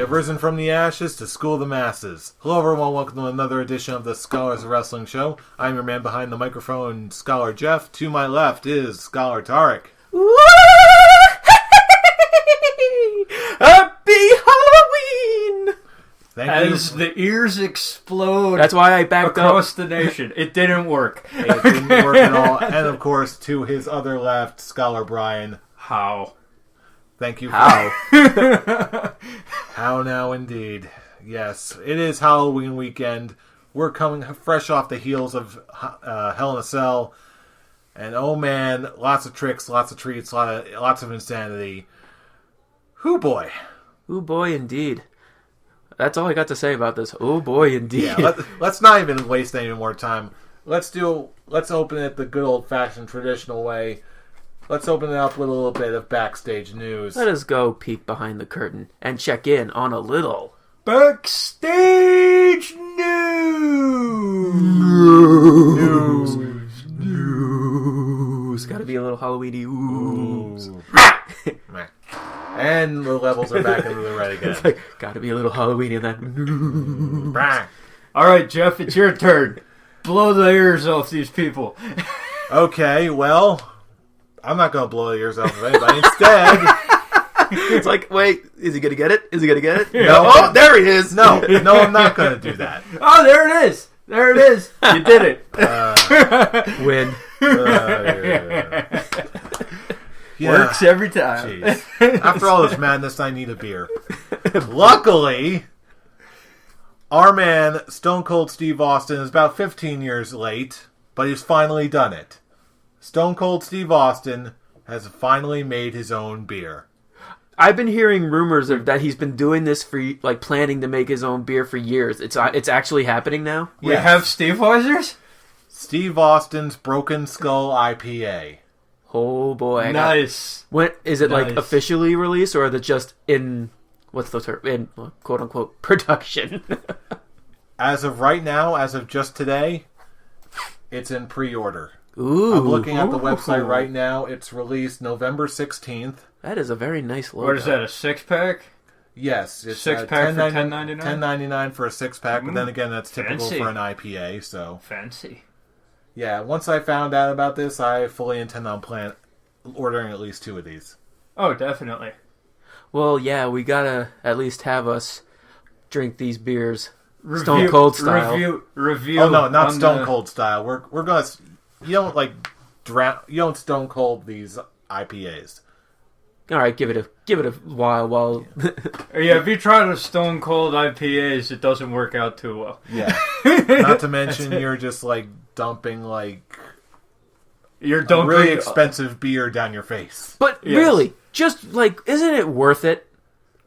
have risen from the ashes to school the masses. Hello everyone, welcome to another edition of the Scholars of Wrestling Show. I'm your man behind the microphone, Scholar Jeff. To my left is Scholar Tarek. Woo! Happy Halloween! As the ears explode. That's why I backed across the nation. It didn't work. It didn't work at all. And of course, to his other left, Scholar Brian. How? Thank you. How? How now, indeed. Yes, it is Halloween weekend. We're coming fresh off the heels of Hell in a Cell. And oh man, lots of tricks, lots of treats, lots of insanity. Hoo boy. Ooh boy, indeed. That's all I got to say about this. Oh boy, indeed. Yeah, let's not even waste any more time. Let's open it the good old-fashioned traditional way. Let's open it up with a little bit of backstage news. Let us go peek behind the curtain and check in on a little backstage news. Gotta be a little Halloweeny ooze. And the levels are back into the red again. It's like, gotta be a little Halloweeny in that. Alright, Jeff, it's your turn. Blow the ears off these people. Okay, well, I'm not going to blow the ears off of anybody. Instead, it's like, wait, is he going to get it? Is he going to get it? Yeah. No. Oh, there he is. No, I'm not going to do that. Oh, there it is. There it is. You did it. Win. Yeah. Works every time. Jeez. After all this madness, I need a beer. Luckily, our man, Stone Cold Steve Austin, is about 15 years late, but he's finally done it. Stone Cold Steve Austin has finally made his own beer. I've been hearing rumors of that he's been doing this for, like, planning to make his own beer for years. It's actually happening now? We have Steve Weisers? Steve Austin's Broken Skull IPA. Oh boy. Nice. When is it like officially released, or is it just in what's the term, in quote unquote production? As of right now, as of just today, it's in pre-order. Ooh. I'm looking at the website right now. It's released November 16th. That is a very nice logo. What is that, a 6-pack? Yes, it's 6-pack for $10.99? $10.99 for a 6-pack, but then again, that's typical for an IPA. So fancy. Yeah, once I found out about this, I fully intend on ordering at least 2 of these. Oh, definitely. Well, yeah, we gotta at least have us drink these beers Stone Cold style. Review. Oh no, not Stone Cold style. We're gonna. You don't you don't Stone Cold these IPAs. All right, give it a while. Yeah, if you try to Stone Cold IPAs, it doesn't work out too well. Yeah. Not to mention, you're just dumping a really expensive beer down your face. But really, just isn't it worth it?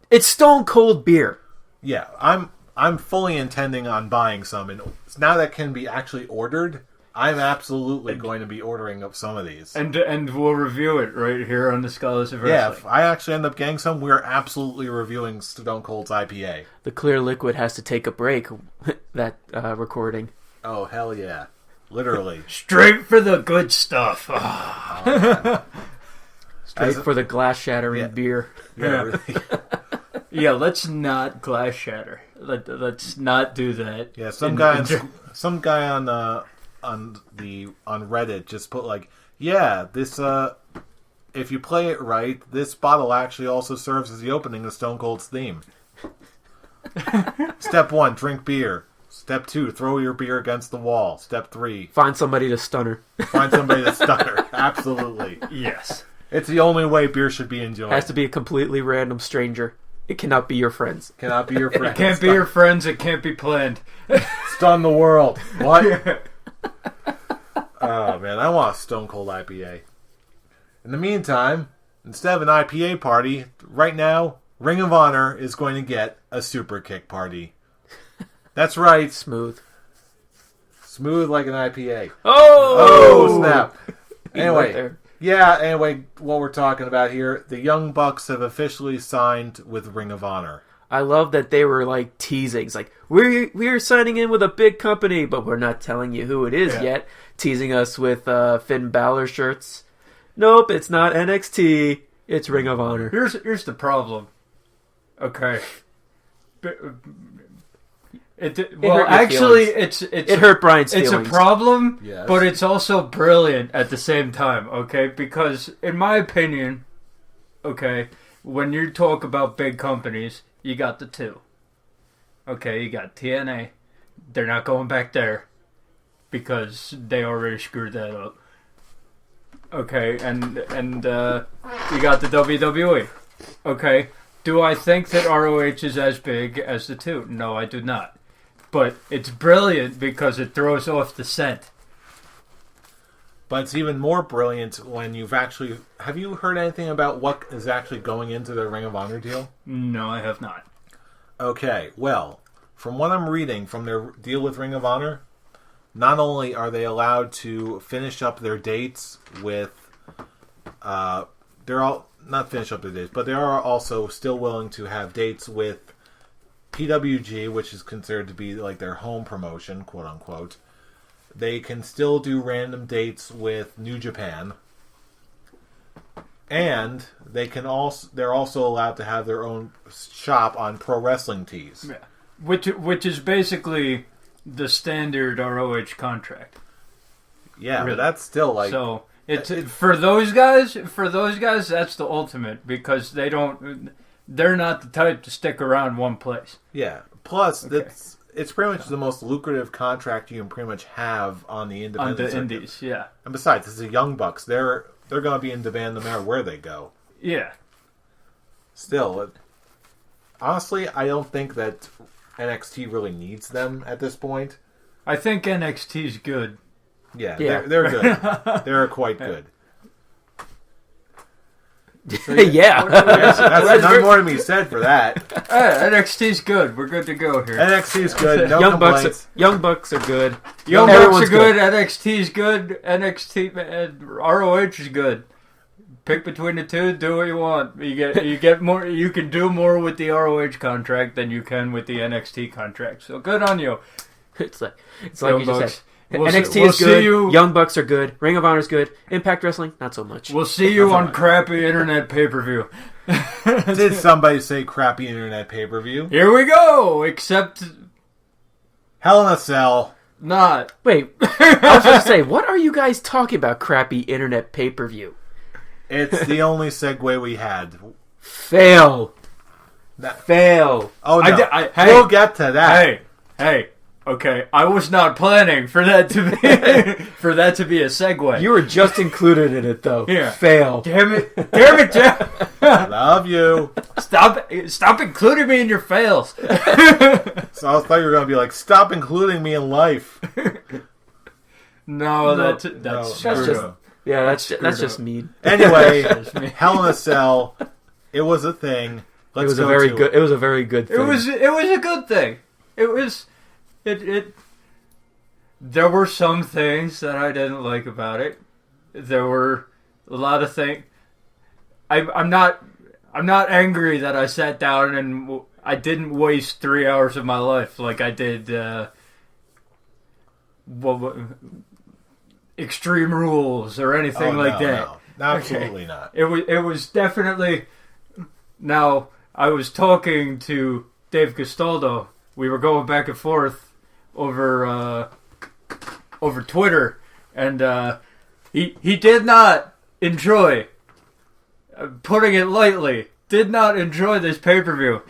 It's Stone Cold beer. Yeah, I'm fully intending on buying some, and now that can be actually ordered, I'm absolutely going to be ordering up some of these. And we'll review it right here on the Scholars of Yeah, Wrestling. if I actually end up getting some, we're absolutely reviewing Stone Cold's IPA. The clear liquid has to take a break, that recording. Oh, hell yeah. Literally. Straight for the good stuff. Straight for the glass-shattering beer. Yeah, really. Yeah, let's not glass shatter. Let's not do that. Yeah, some guy on Reddit just put this if you play it right, this bottle actually also serves as the opening of Stone Cold's theme. Step 1, drink beer. Step 2, throw your beer against the wall. Step 3, find somebody to stun her. Absolutely. Yes. It's the only way beer should be enjoyed. It has to be a completely random stranger. It cannot be your friends. Cannot be your friends. It can't be your friends. It can't be planned. Stun the world. What? Oh, man. I want a Stone Cold IPA. In the meantime, instead of an IPA party, right now, Ring of Honor is going to get a Super Kick party. That's right. Smooth like an IPA. Oh snap. Right there. Anyway, what we're talking about here, the Young Bucks have officially signed with Ring of Honor. I love that they were teasing. It's we're signing in with a big company, but we're not telling you who it is yet. Teasing us with Finn Balor shirts. Nope, it's not NXT. It's Ring of Honor. Here's the problem. Okay. Well, actually, it hurt Brian's feelings. It's a problem, Yes. but it's also brilliant at the same time. Okay, because in my opinion, okay, when you talk about big companies, you got the two. Okay, you got TNA. They're not going back there because they already screwed that up. Okay, and you got the WWE. Okay, do I think that ROH is as big as the two? No, I do not. But it's brilliant because it throws off the scent. But it's even more brilliant when you've actually... Have you heard anything about what is actually going into the Ring of Honor deal? No, I have not. Okay, well, from what I'm reading from their deal with Ring of Honor, not only are they allowed to finish up their dates with... they're all... Not finish up their dates, but they are also still willing to have dates with PWG, which is considered to be like their home promotion, quote unquote. They can still do random dates with New Japan, and they're also allowed to have their own shop on Pro Wrestling Tees. Yeah. Which is basically the standard ROH contract. Yeah, Really. but that's still like So it's for those guys. For those guys, that's the ultimate because they're not the type to stick around one place. yeah. Plus, it's pretty much the most lucrative contract you can pretty much have on the independent On the circuit. indies, yeah. And besides, this is the Young Bucks. They're going to be in demand no matter where they go. Yeah. Still, honestly, I don't think that NXT really needs them at this point. I think NXT's good. Yeah, Yeah. They're good. They're quite good. Yeah. That's not more to be said for that. NXT's good. We're good to go here. NXT's good. No Young complaints. Bucks are good. Young Bucks Everyone's are good. NXT's good. ROH is good. Pick between the two. Do what you want. You get more. You can do more with the ROH contract than you can with the NXT contract. So good on you. It's like Young you just Bucks. said. We'll NXT is see good. you. Young Bucks are good. Ring of Honor is good. Impact Wrestling, not so much. We'll see you on crappy internet pay-per-view. Did somebody say crappy internet pay-per-view? Here we go. Except Hell in a Cell. not. Wait, I was going to say, what are you guys talking about? Crappy internet pay-per-view. It's the only segue we had. Fail. Fail. Oh no, hey, we'll get to that. Hey. Okay, I was not planning for that to be a segue. You were just included in it, though. Yeah. Fail. Damn it, Jeff! Love you. Stop including me in your fails. So I thought you were gonna be like, stop including me in life. No, that's just true. Yeah, that's just mean. Anyway, Hell in a Cell. It was a thing. It was a very good thing. It was a good thing. There were some things that I didn't like about it. There were a lot of things. I'm not angry that I sat down and I didn't waste 3 hours of my life like I did. Extreme Rules or anything like that. No, absolutely not. It was definitely. Now I was talking to Dave Castaldo. We were going back and forth over Twitter, and he did not enjoy, putting it lightly, did not enjoy this pay-per-view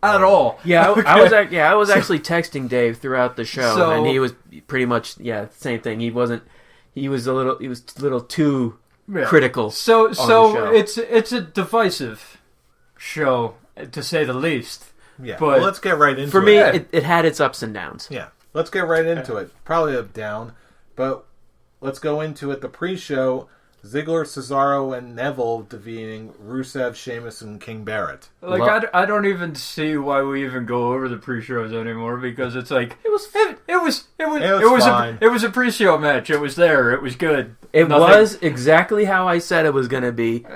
at all. Yeah, Okay. I was actually texting Dave throughout the show, and he was pretty much same thing. He was a little too critical. So on the show. it's a divisive show, to say the least. Yeah, but well, let's get right into it. For me, it had its ups and downs. Yeah, let's get right into it. Probably a down, but let's go into it. The pre-show, Ziggler, Cesaro, and Neville defeating Rusev, Sheamus, and King Barrett. I don't even see why we even go over the pre-shows anymore because it's like it was fine. it was a pre-show match. It was there. It was good. It was exactly how I said it was going to be.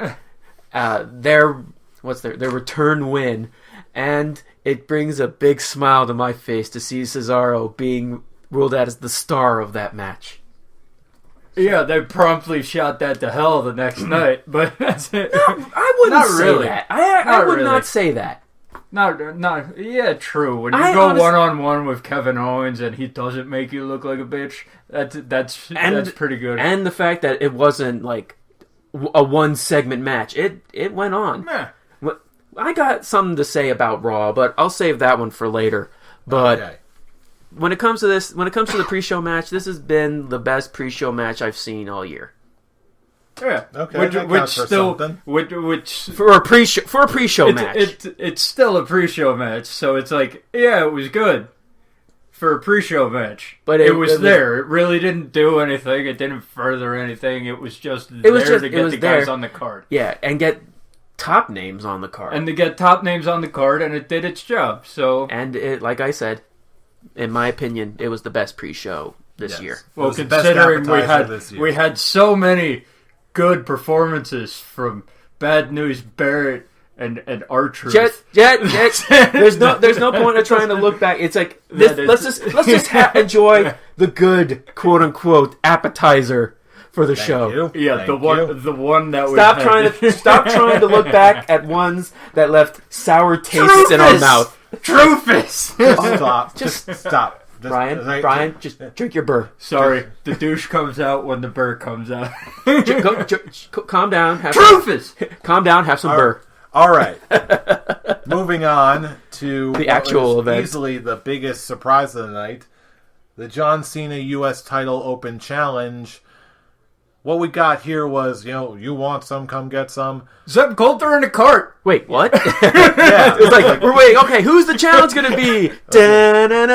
Their return win, and it brings a big smile to my face to see Cesaro being ruled out as the star of that match. Yeah, they promptly shot that to hell the next night, but that's it. No, I wouldn't Not say really. that. I would really. not say that. Yeah, true. When you I go honestly- 1-on-1 with Kevin Owens and he doesn't make you look like a bitch, that's pretty good. And the fact that it wasn't like a one segment match, it went on. Meh. I got something to say about Raw, but I'll save that one for later. But Okay. when it comes to the pre-show match, this has been the best pre-show match I've seen all year. Yeah. Okay, that counts for something. Which For a pre-show match. it's still a pre-show match, so it's like, yeah, it was good for a pre-show match. But it was there. It really didn't do anything. It didn't further anything. It was just to get the guys on the card. Yeah, and get top names on the card. And to get top names on the card, and it did its job. So, And it, like I said, in my opinion, it was the best pre-show this year. Well, well, considering we had so many good performances from Bad News Barrett and R-Truth. Jet. There's no point of trying to look back. It's like let's just enjoy the good quote unquote appetizer for the show. Yeah, the one that Stop trying to look back at ones that left sour tastes in our mouth. Truthus. Just stop. Brian, just drink your burr. Sorry, the douche comes out when the burr comes out. Calm down. Calm down. Have some burr. All right. Moving on to the actual event. Easily the biggest surprise of the night, the John Cena U.S. Title Open Challenge. What we got here was, you want some, come get some. Zeb Coulter in a cart. Wait, what? Yeah. It's like, we're waiting. Okay, who's the challenge going to be?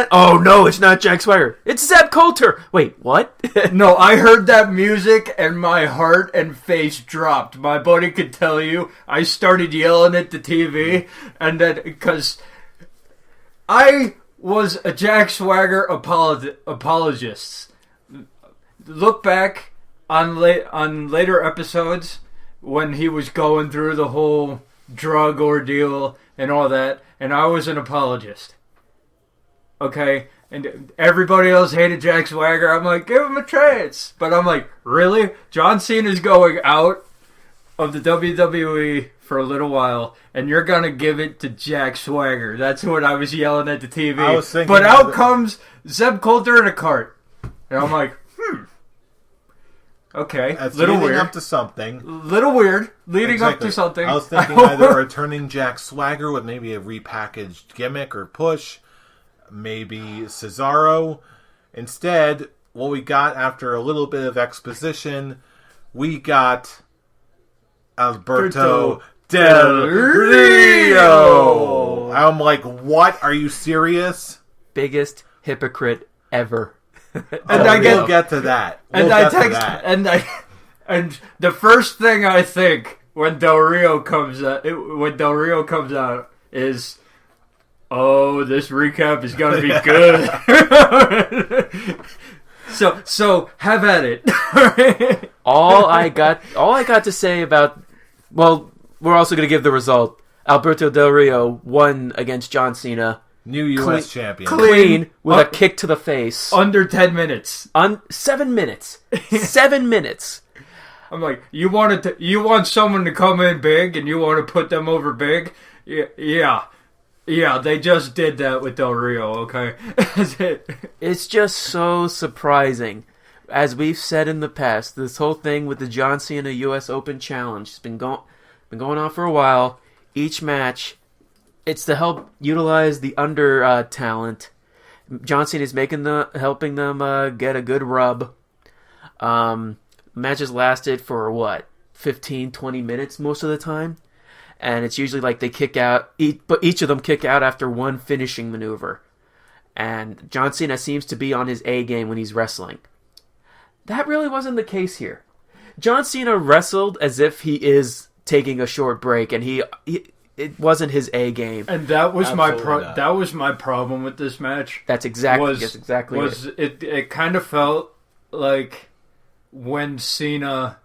Oh, no, it's not Jack Swagger. It's Zeb Coulter. Wait, what? No, I heard that music and my heart and face dropped. My buddy could tell you. I started yelling at the TV, and then, because I was a Jack Swagger apologist. Look back on later episodes when he was going through the whole drug ordeal and all that, and I was an apologist. Okay? And everybody else hated Jack Swagger. I'm like, give him a chance. But I'm like, really? John Cena's going out of the WWE for a little while, and you're going to give it to Jack Swagger. That's what I was yelling at the TV. But out comes Zeb Coulter in a cart. And I'm like, okay, That's little leading weird. Up to something. Little weird. Leading up to something. I was thinking either returning Jack Swagger with maybe a repackaged gimmick or push, maybe Cesaro. Instead, what we got after a little bit of exposition, we got Alberto Del Rio. I'm like, what? Are you serious? Biggest hypocrite ever. We'll get to that. And the first thing I think when Del Rio comes out is, oh, this recap is gonna be good. So have at it. all I got to say about, well, we're also gonna give the result. Alberto Del Rio won against John Cena. New U.S. champion. Clean with a kick to the face. Under 10 minutes. 7 minutes. 7 minutes. I'm like, you want someone to come in big and you want to put them over big? Yeah, they just did that with Del Rio, okay? That's it. It's just so surprising. As we've said in the past, this whole thing with the John Cena U.S. Open Challenge has been going on for a while. Each match, it's to help utilize the under talent. John Cena is helping them get a good rub. Matches lasted for 15, 20 minutes most of the time, and it's usually like they kick out, but each of them kick out after one finishing maneuver. And John Cena seems to be on his A game when he's wrestling. That really wasn't the case here. John Cena wrestled as if he is taking a short break, and it wasn't his A game. And that was that was my problem with this match. That's exactly it. It kind of felt like when Cena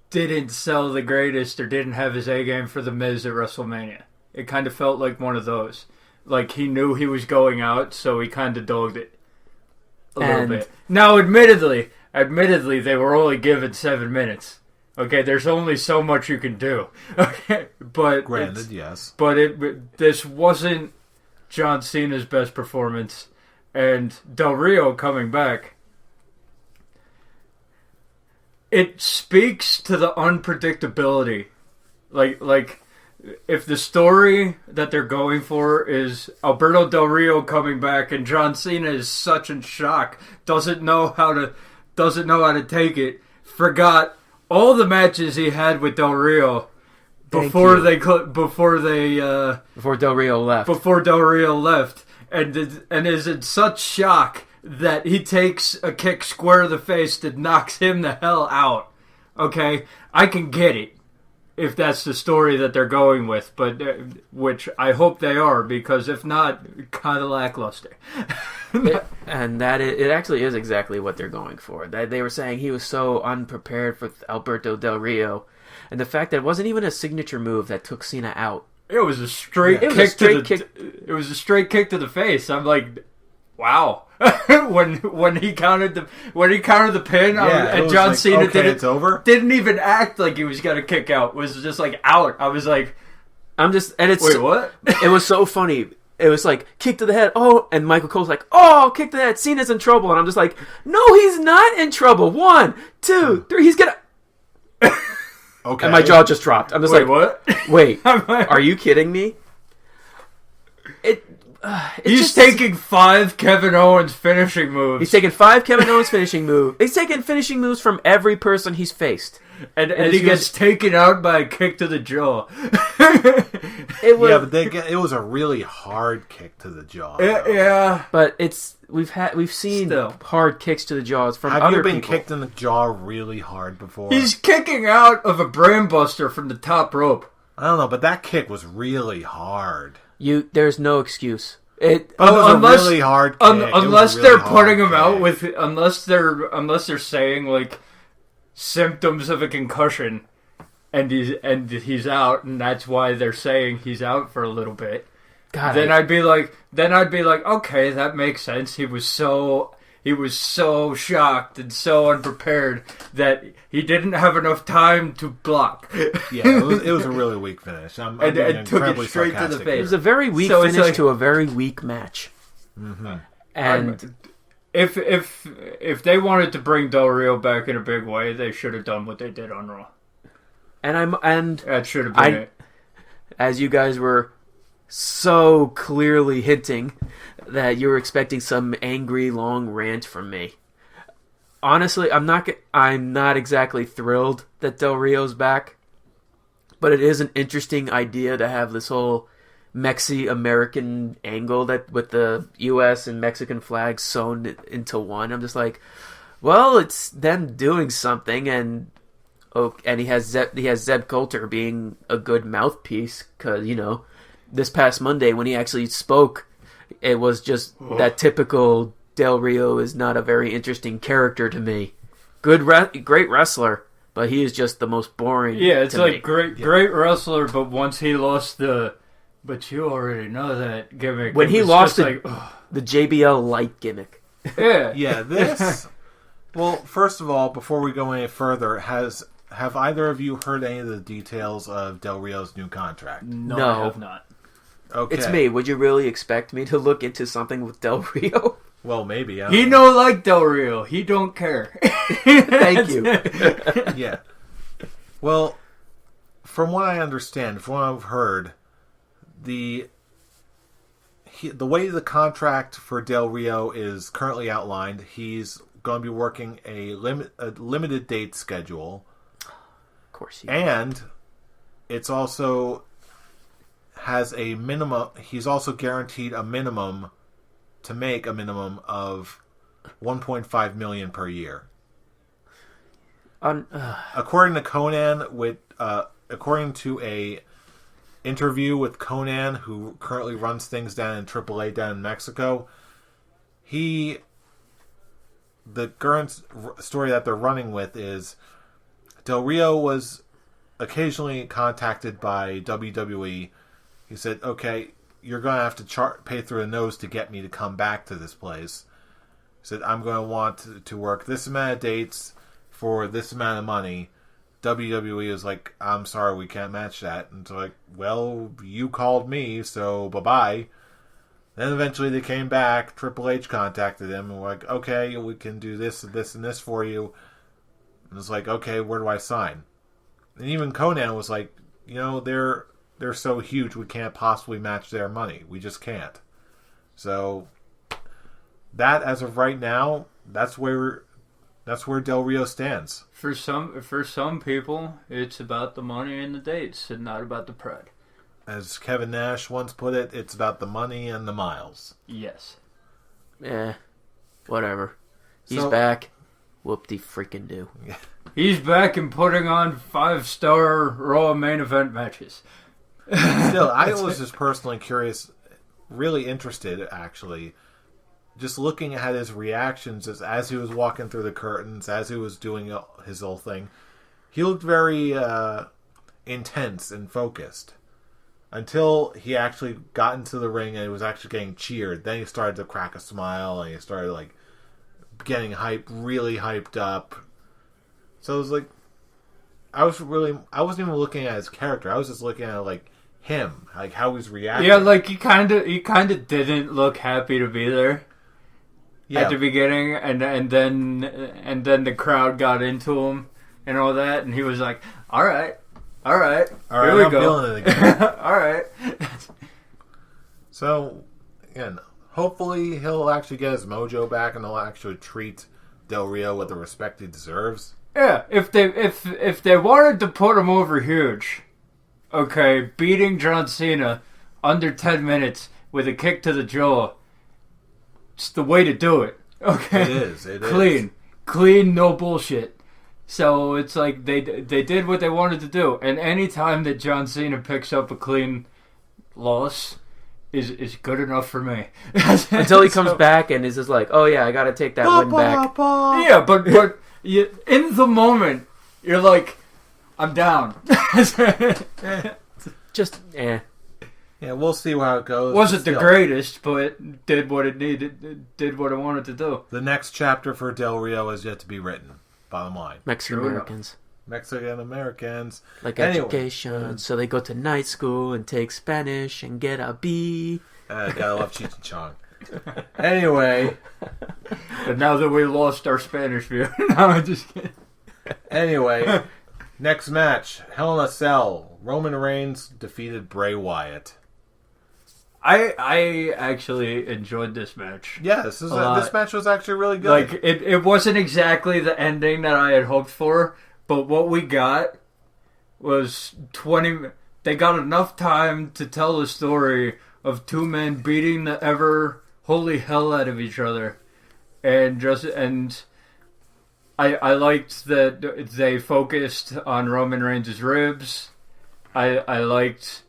didn't sell the greatest or didn't have his A game for The Miz at WrestleMania. It kind of felt like one of those. Like he knew he was going out, so he kind of dogged it a little bit. Now, admittedly, they were only given 7 minutes. Okay, there's only so much you can do. Okay, but Granted, yes. But this wasn't John Cena's best performance, and Del Rio coming back. It speaks to the unpredictability. Like if the story that they're going for is Alberto Del Rio coming back and John Cena is such in shock, doesn't know how to take it, forgot all the matches he had with Del Rio before Del Rio left, and is in such shock that he takes a kick square to the face that knocks him the hell out. Okay, I can get it if that's the story that they're going with, but which I hope they are, because if not, kind of lackluster. it actually is exactly what they're going for. That they were saying he was so unprepared for Alberto Del Rio, and the fact that it wasn't even a signature move that took Cena out. It was a straight kick. It was a straight kick to the face. I'm like, wow. when he counted the pin, and John Cena didn't even act like he was gonna kick out. It was just like out. I was like, wait, what? It was so funny. It was like kick to the head. Oh, and Michael Cole's like, oh, kick to the head. Cena's in trouble, and I'm just like, no, he's not in trouble. 1, 2, 3. He's gonna. Okay. And my jaw just dropped. I'm just what? Wait, are you kidding me? He's taking 5 Kevin Owens finishing moves. He's taking 5 Kevin Owens finishing moves. He's taking finishing moves from every person he's faced. And he gets taken out by a kick to the jaw. It was a really hard kick to the jaw. Yeah. But we've seen hard kicks to the jaws from other people. Have you been kicked in the jaw really hard before? He's kicking out of a brainbuster from the top rope. I don't know, but that kick was really hard. There's no excuse. It was a really hard kick. Unless they're putting him out with, unless they're saying like symptoms of a concussion, and he's out, and that's why they're saying he's out for a little bit. God, then I'd be like, okay, that makes sense. He was so shocked and so unprepared that he didn't have enough time to block. Yeah, it was a really weak finish. I'm being took it straight to the face. It was a very weak finish to a very weak match. Mm-hmm. And if they wanted to bring Del Rio back in a big way, they should have done what they did on Raw. And that should have been it. As you guys were so clearly hinting that you were expecting some angry long rant from me. Honestly, I'm not exactly thrilled that Del Rio's back, but it is an interesting idea to have this whole Mexi-American angle that with the U.S. and Mexican flags sewn into one. I'm just like, well, it's them doing something, and he has Zeb Coulter being a good mouthpiece, because this past Monday when he actually spoke, it was just that typical Del Rio is not a very interesting character to me. Great wrestler, but he is just the most boring. Yeah, it's like great wrestler, but once he lost but you already know that gimmick. When he lost the JBL light gimmick. Yeah. Yeah, this... Well, first of all, before we go any further, have either of you heard any of the details of Del Rio's new contract? No, I have not. Okay. It's me. Would you really expect me to look into something with Del Rio? Well, maybe. He no like Del Rio. He don't care. Thank you. Yeah. Well, from what I understand, from what I've heard, the way the contract for Del Rio is currently outlined, he's going to be working a limited date schedule. Of course. And it's also has a minimum. He's also guaranteed a minimum to make a minimum of $1.5 million per year. According to Conan, according to a interview with Conan, who currently runs things down in AAA down in Mexico, the current story that they're running with is Del Rio was occasionally contacted by WWE. He said, okay, you're going to have to pay through the nose to get me to come back to this place. He said, I'm going to want to work this amount of dates for this amount of money. WWE was like, I'm sorry, we can't match that. And so like, well, you called me, so bye-bye. Then eventually they came back. Triple H contacted them and were like, okay, we can do this and this and this for you. And it's like, okay, where do I sign? And even Conan was like, they're so huge we can't possibly match their money. We just can't. So that, as of right now, that's where Del Rio stands. For some people, it's about the money and the dates, and not about the pride. As Kevin Nash once put it, it's about the money and the miles. Yes. Whatever. He's back. Whoop-de-freaking-do. Yeah. He's back and putting on 5-star Raw main event matches. Still, I was just personally curious, really interested, actually, just looking at his reactions as he was walking through the curtains, as he was doing his whole thing. He looked very intense and focused until he actually got into the ring and he was actually getting cheered. Then he started to crack a smile and he started like getting really hyped up. So it was like, I wasn't even looking at his character. I was just looking at like him, like how he's reacting. Yeah, like he kind of didn't look happy to be there. Yeah. At the beginning, and then the crowd got into him and all that, and he was like, "All right, here we I'm go, feeling it again." all right." So, again, hopefully he'll actually get his mojo back, and he'll actually treat Del Rio with the respect he deserves. Yeah, if they wanted to put him over huge, okay, beating John Cena under 10 minutes with a kick to the jaw. It's the way to do it. Okay, It is. Clean, no bullshit. So it's like they did what they wanted to do, and any time that John Cena picks up a clean loss is good enough for me. Until he comes back and is just like, oh yeah, I got to take that win back. Yeah, but in the moment you're like, I'm down. Yeah, we'll see how it goes. Wasn't the greatest, but did what it needed, did what it wanted to do. The next chapter for Del Rio is yet to be written. Bottom line, Mexican Americans like education, so they go to night school and take Spanish and get a B. Gotta love Cheech and Chong. Anyway, but now that we lost our Spanish view, no, I'm just kidding. Anyway, next match, Hell in a Cell. Roman Reigns defeated Bray Wyatt. I actually enjoyed this match. Yeah, this match was actually really good. Like it wasn't exactly the ending that I had hoped for, but what we got was 20. They got enough time to tell the story of two men beating the ever holy hell out of each other, and I liked that they focused on Roman Reigns' ribs. I liked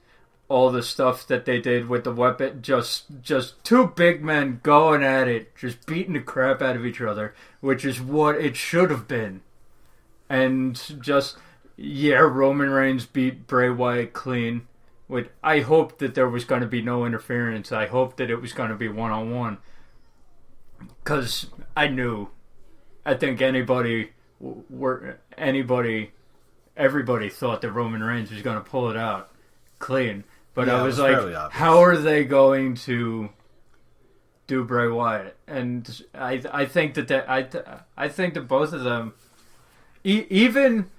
all the stuff that they did with the weapon, just two big men going at it, just beating the crap out of each other, which is what it should have been. And Roman Reigns beat Bray Wyatt clean. I hoped that there was going to be no interference. I hoped that it was going to be one-on-one. Because I think everybody thought that Roman Reigns was going to pull it out clean. But yeah, I was like, how are they going to do Bray Wyatt? And I think that both of them, even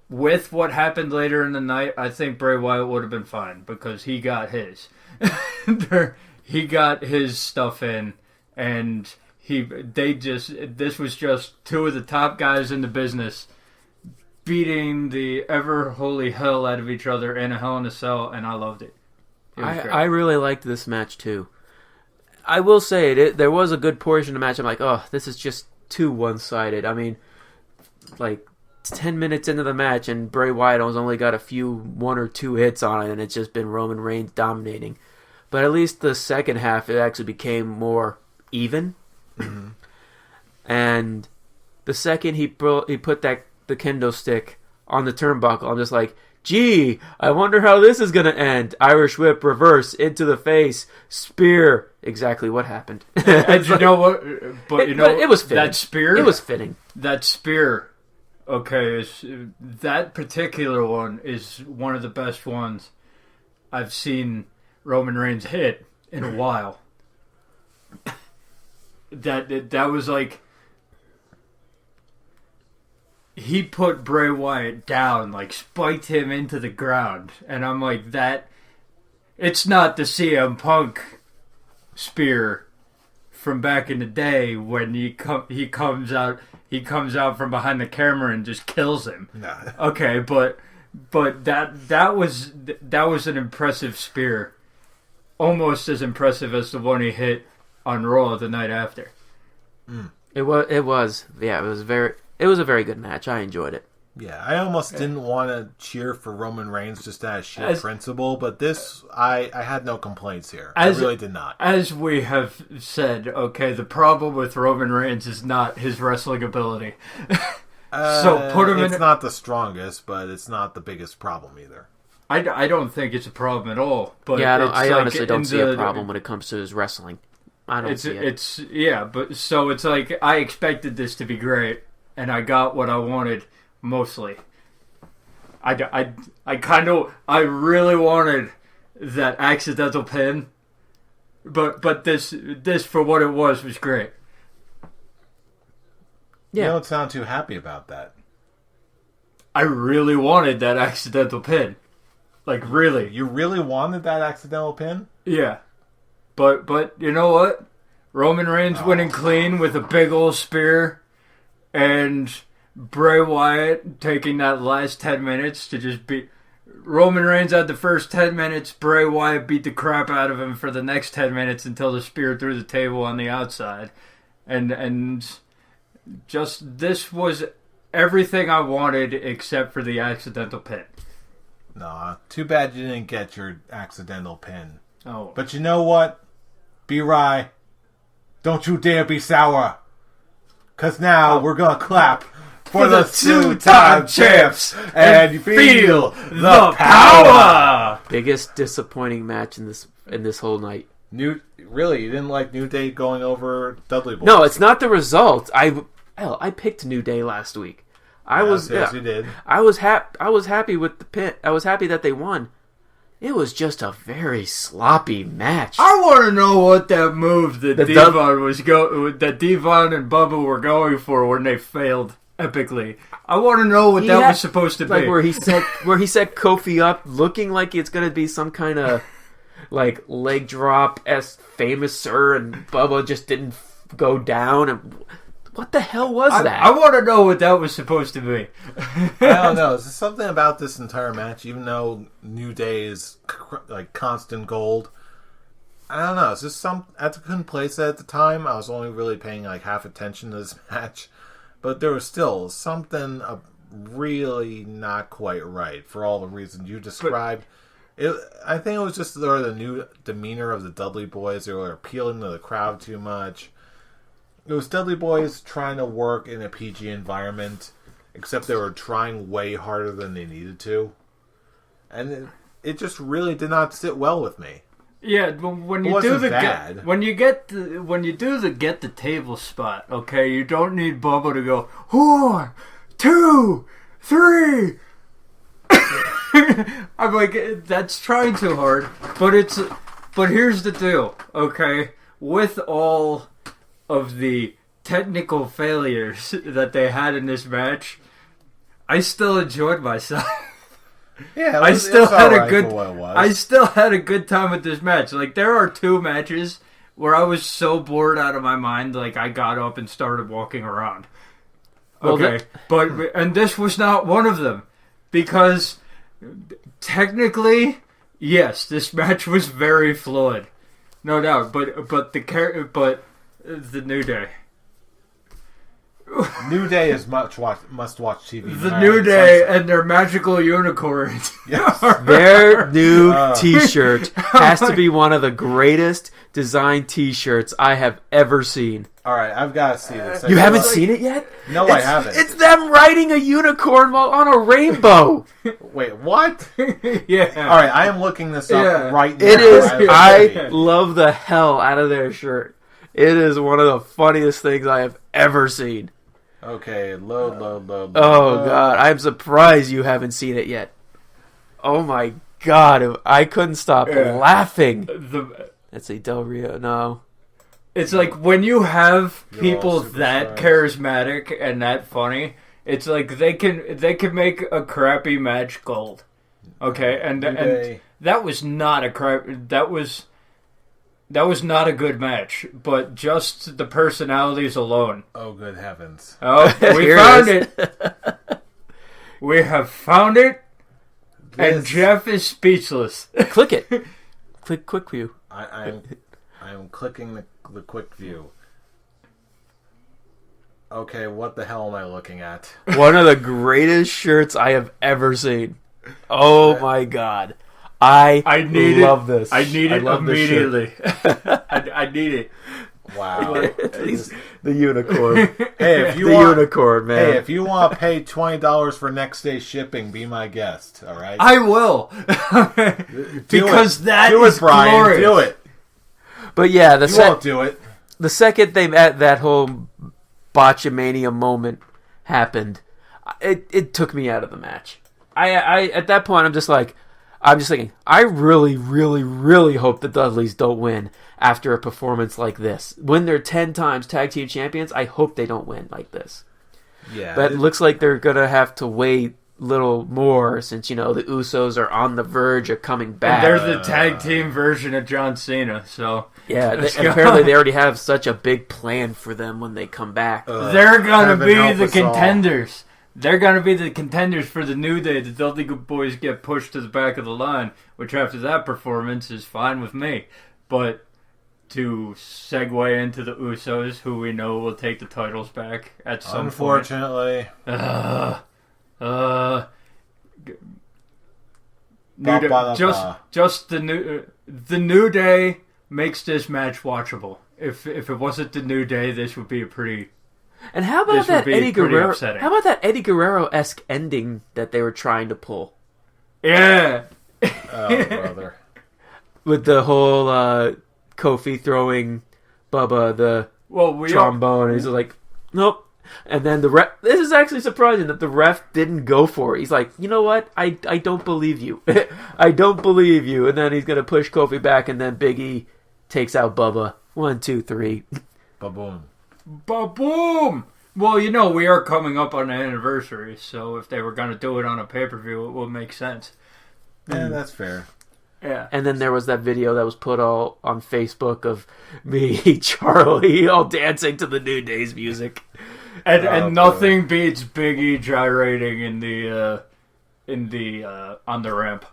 with what happened later in the night, I think Bray Wyatt would have been fine because he got his. He got his stuff in, and this was just two of the top guys in the business beating the ever holy hell out of each other in a Hell in a Cell, and I loved it. I really liked this match too. I will say there was a good portion of the match. I'm like, oh, this is just too one-sided. I mean, like 10 minutes into the match, and Bray Wyatt has only got one or two hits on it, and it's just been Roman Reigns dominating. But at least the second half, it actually became more even. Mm-hmm. And the second he put the kendo stick on the turnbuckle, I'm just like, gee, I wonder how this is going to end. Irish whip, reverse, into the face, spear. Exactly what happened. And you know what? But it was fitting. That spear. It was fitting. That spear okay, is that particular one is one of the best ones I've seen Roman Reigns hit in a while. That was like he put Bray Wyatt down, like spiked him into the ground, and I'm like, that it's not the CM Punk spear from back in the day when he comes out from behind the camera and just kills him. Nah. Okay, but that was an impressive spear, almost as impressive as the one he hit on Raw the night after. It was a very good match. I enjoyed it. Yeah, I almost didn't want to cheer for Roman Reigns just out of sheer principle, but this, I had no complaints here. I really did not. As we have said, okay, the problem with Roman Reigns is not his wrestling ability. So put him in. It's not the strongest, but it's not the biggest problem either. I don't think it's a problem at all. But yeah, I honestly don't see a problem when it comes to his wrestling. I don't see it. But so it's like I expected this to be great, and I got what I wanted. Mostly, I really wanted that accidental pin, but this for what it was great. Yeah. You don't sound too happy about that. I really wanted that accidental pin, like really. You really wanted that accidental pin? Yeah, but you know what? Roman Reigns winning clean with a big old spear, and Bray Wyatt taking that last 10 minutes to just beat... Roman Reigns had the first 10 minutes. Bray Wyatt beat the crap out of him for the next 10 minutes until the spear through the table on the outside. And just... This was everything I wanted except for the accidental pin. Nah, too bad you didn't get your accidental pin. Oh. But you know what? Be right. Don't you dare be sour. Because now we're going to clap for the two-time champs and feel the power. Biggest disappointing match in this whole night. Really, you didn't like New Day going over Dudley Boyz? No, it's not the result. I picked New Day last week. Yes, you did. I was happy with the pin. I was happy that they won. It was just a very sloppy match. I want to know what that move that Devon and Bubba were going for when they failed epically. I want to know what that was supposed to be. Like where he set Kofi up, looking like it's going to be some kind of like leg drop as famous sir, and Bubba just didn't go down. And what the hell was that? I want to know what that was supposed to be. I don't know. Is there something about this entire match, even though New Day is like constant gold? I don't know. Is this I couldn't place it at the time. I was only really paying like half attention to this match. But there was still something really not quite right for all the reasons you described. I think it was just the new demeanor of the Dudley Boyz. They were appealing to the crowd too much. It was Dudley Boyz trying to work in a PG environment, except they were trying way harder than they needed to. And it just really did not sit well with me. Yeah, when you do the get the table spot, okay, you don't need Bubba to go 1, 2, 3. I'm like, that's trying too hard. But here's the deal, okay? With all of the technical failures that they had in this match, I still enjoyed myself. Yeah, I still had a good time with this match. Like, there are 2 matches where I was so bored out of my mind, like I got up and started walking around. Okay, and this was not one of them, because technically, yes, this match was very fluid, no doubt. But the New Day. New Day is must-watch TV. The New Day and their magical unicorns. Yes. Their new T-shirt has to be one of the greatest designed T-shirts I have ever seen. All right, I've got to see this. You haven't seen it yet? No, I haven't. It's them riding a unicorn while on a rainbow. Wait, what? Yeah. All right, I am looking this up right now. It is. I love the hell out of their shirt. It is one of the funniest things I have ever seen. Okay, load. Oh God, I'm surprised you haven't seen it yet. Oh my God, I couldn't stop laughing. Let's see, Del Rio. No, it's like when you have You're people all that superstars. charismatic and that funny, it's like they can make a crappy match gold. Okay, and Day. that was not a crap. That was not a good match, but just the personalities alone. Oh, good heavens! Oh, we Here found it it. We have found it, and This- Jeff is speechless. click it. Click quick view. I'm clicking the quick view. Okay, what the hell am I looking at? One of the greatest shirts I have ever seen. Oh my God. I need love it. this. I need it love this shirt. immediately. I need it. Wow. The unicorn. Hey, if you The want, unicorn, man. hey, if you want to pay $20 for next day shipping, be my guest. All right. I will. Because that do it, is Brian. glorious. Do it. But yeah, You won't do it. the second they met, that whole botchamania moment happened, it took me out of the match. I at that point I'm just thinking, I really, really, really hope the Dudleys don't win after a performance like this. When they're 10 times tag team champions, I hope they don't win like this. Yeah. But it looks like they're gonna have to wait a little more since the Usos are on the verge of coming back. They're the tag team version of John Cena, so Yeah, apparently they already have such a big plan for them when they come back. they're gonna Heaven be help the us all. contenders. They're gonna be the contenders for the New Day. The Dudley Boys get pushed to the back of the line, which after that performance is fine with me. But to segue into the Usos, who we know will take the titles back at some Unfortunately. point. New Ba, Day, ba, da, just the New Day makes this match watchable. If it wasn't the New Day, this would be a pretty. And how about This would that be Eddie pretty Guerrero? upsetting. How about that Eddie Guerrero-esque ending that they were trying to pull Yeah. Oh, brother. with the whole Kofi throwing Bubba the Well, we trombone, and he's like, nope. And then the ref. This is actually surprising that the ref didn't go for it. He's like, you know what? I don't believe you. I don't believe you. And then he's gonna push Kofi back, and then Big E takes out Bubba. 1, 2, 3. Ba-boom. Ba-boom! Well, we are coming up on an anniversary, so if they were going to do it on a pay-per-view, it would make sense. Yeah, that's fair. Yeah. And then there was that video that was put all on Facebook of me, Charlie, all dancing to the New Day's music. And nothing beats Big E gyrating in the on the ramp.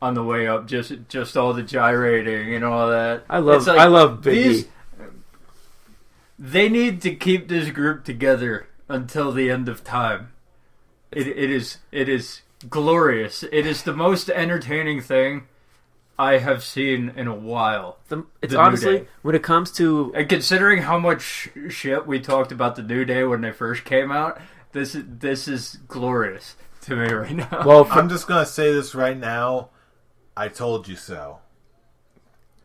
On the way up, just all the gyrating and all that. I love Big E. They need to keep this group together until the end of time. It is glorious. It is the most entertaining thing I have seen in a while. It's The New honestly, Day. when it comes to And considering how much shit we talked about the New Day when they first came out, this is glorious to me right now. well, I'm just going to say this right now. I told you so.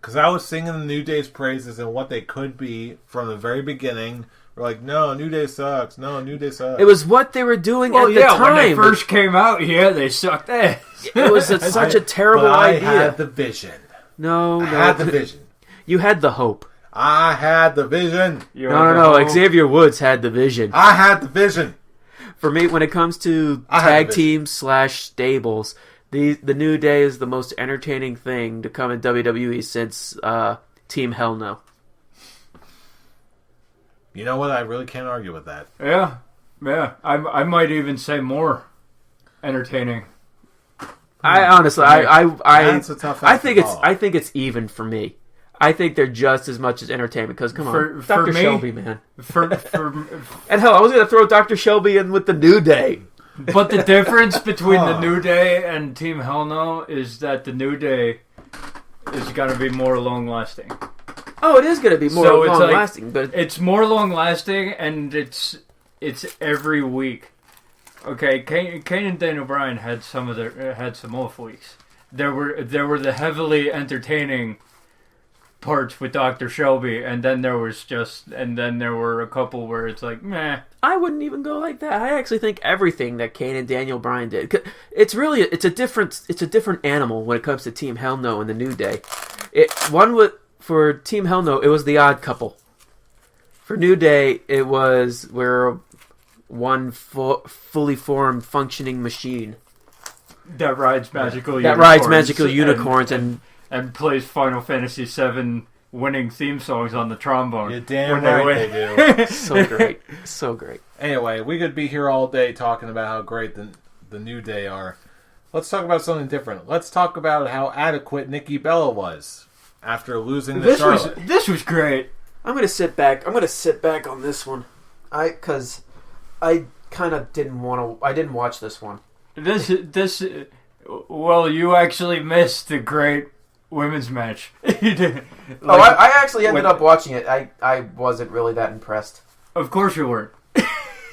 Because I was singing the New Day's praises and what they could be from the very beginning. We're like, no, New Day sucks. No, New Day sucks. it was what they were doing well, at the yeah, time. when they first came out, yeah, they sucked ass. It was such a terrible but I idea. had the vision. No, I had the vision. You had the hope. I had the vision. No. Xavier Woods had the vision. I had the vision. For me, when it comes to I had tag the vision. teams / stables, the New Day is the most entertaining thing to come in WWE since Team Hell No. You know what? I really can't argue with that. Yeah. I might even say more entertaining. I honestly, That's a tough I act think to it's, follow. I think it's even for me. I think they're just as much as entertainment. Because come on, For Dr. me- Shelby, man. For And hell, I was gonna throw Dr. Shelby in with the New Day. But the difference between the New Day and Team Hell No is that the New Day is going to be more long-lasting. Oh, it is gonna be more So it's long like- lasting, but It's more long-lasting, and it's every week. Okay, Kane and Daniel Bryan had some off weeks. There were the heavily entertaining parts with Dr. Shelby, and then there were a couple where it's like, meh. I wouldn't even go like that. I actually think everything that Kane and Daniel Bryan did, it's a different animal when it comes to Team Hell No and the New Day. For Team Hell No, it was the odd couple. For New Day, it was one fully formed, functioning machine That rides magical unicorns and plays Final Fantasy VII winning theme songs on the trombone. You're damn right they do. So great. So great. Anyway, we could be here all day talking about how great the New Day are. Let's talk about something different. Let's talk about how adequate Nikki Bella was after losing to Charlotte. This was great. I'm gonna sit back on this one. Because I kind of didn't want to. I didn't watch this one. Well, you actually missed the great women's match. I actually ended up watching it. I wasn't really that impressed. Of course you weren't.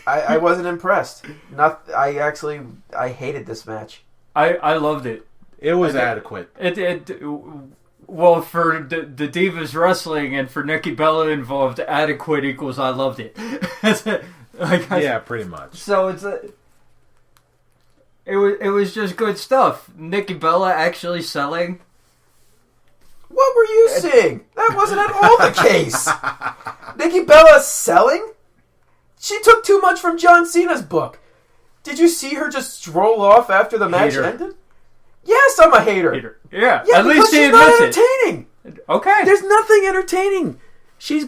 I wasn't impressed. I hated this match. I loved it. It was adequate. Well, for the Divas Wrestling and for Nikki Bella involved, adequate equals I loved it. Yeah, pretty much. So it was just good stuff. Nikki Bella actually selling. What were you seeing? That wasn't at all the case. Nikki Bella selling? She took too much from John Cena's book. Did you see her just stroll off after the match ended? Yes, I'm a hater. Yeah, at least she she's not entertaining. Okay. There's nothing entertaining. She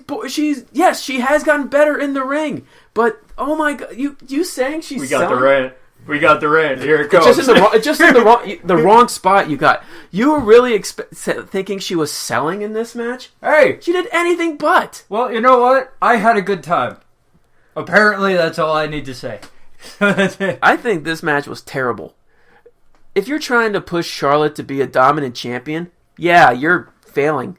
has gotten better in the ring, but oh my god, you saying she's selling? We got the rant. Here it goes. Just in the wrong spot. You were really thinking she was selling in this match? Hey, she did anything but. Well, you know what? I had a good time. Apparently, that's all I need to say. I think this match was terrible. If you're trying to push Charlotte to be a dominant champion, yeah, you're failing.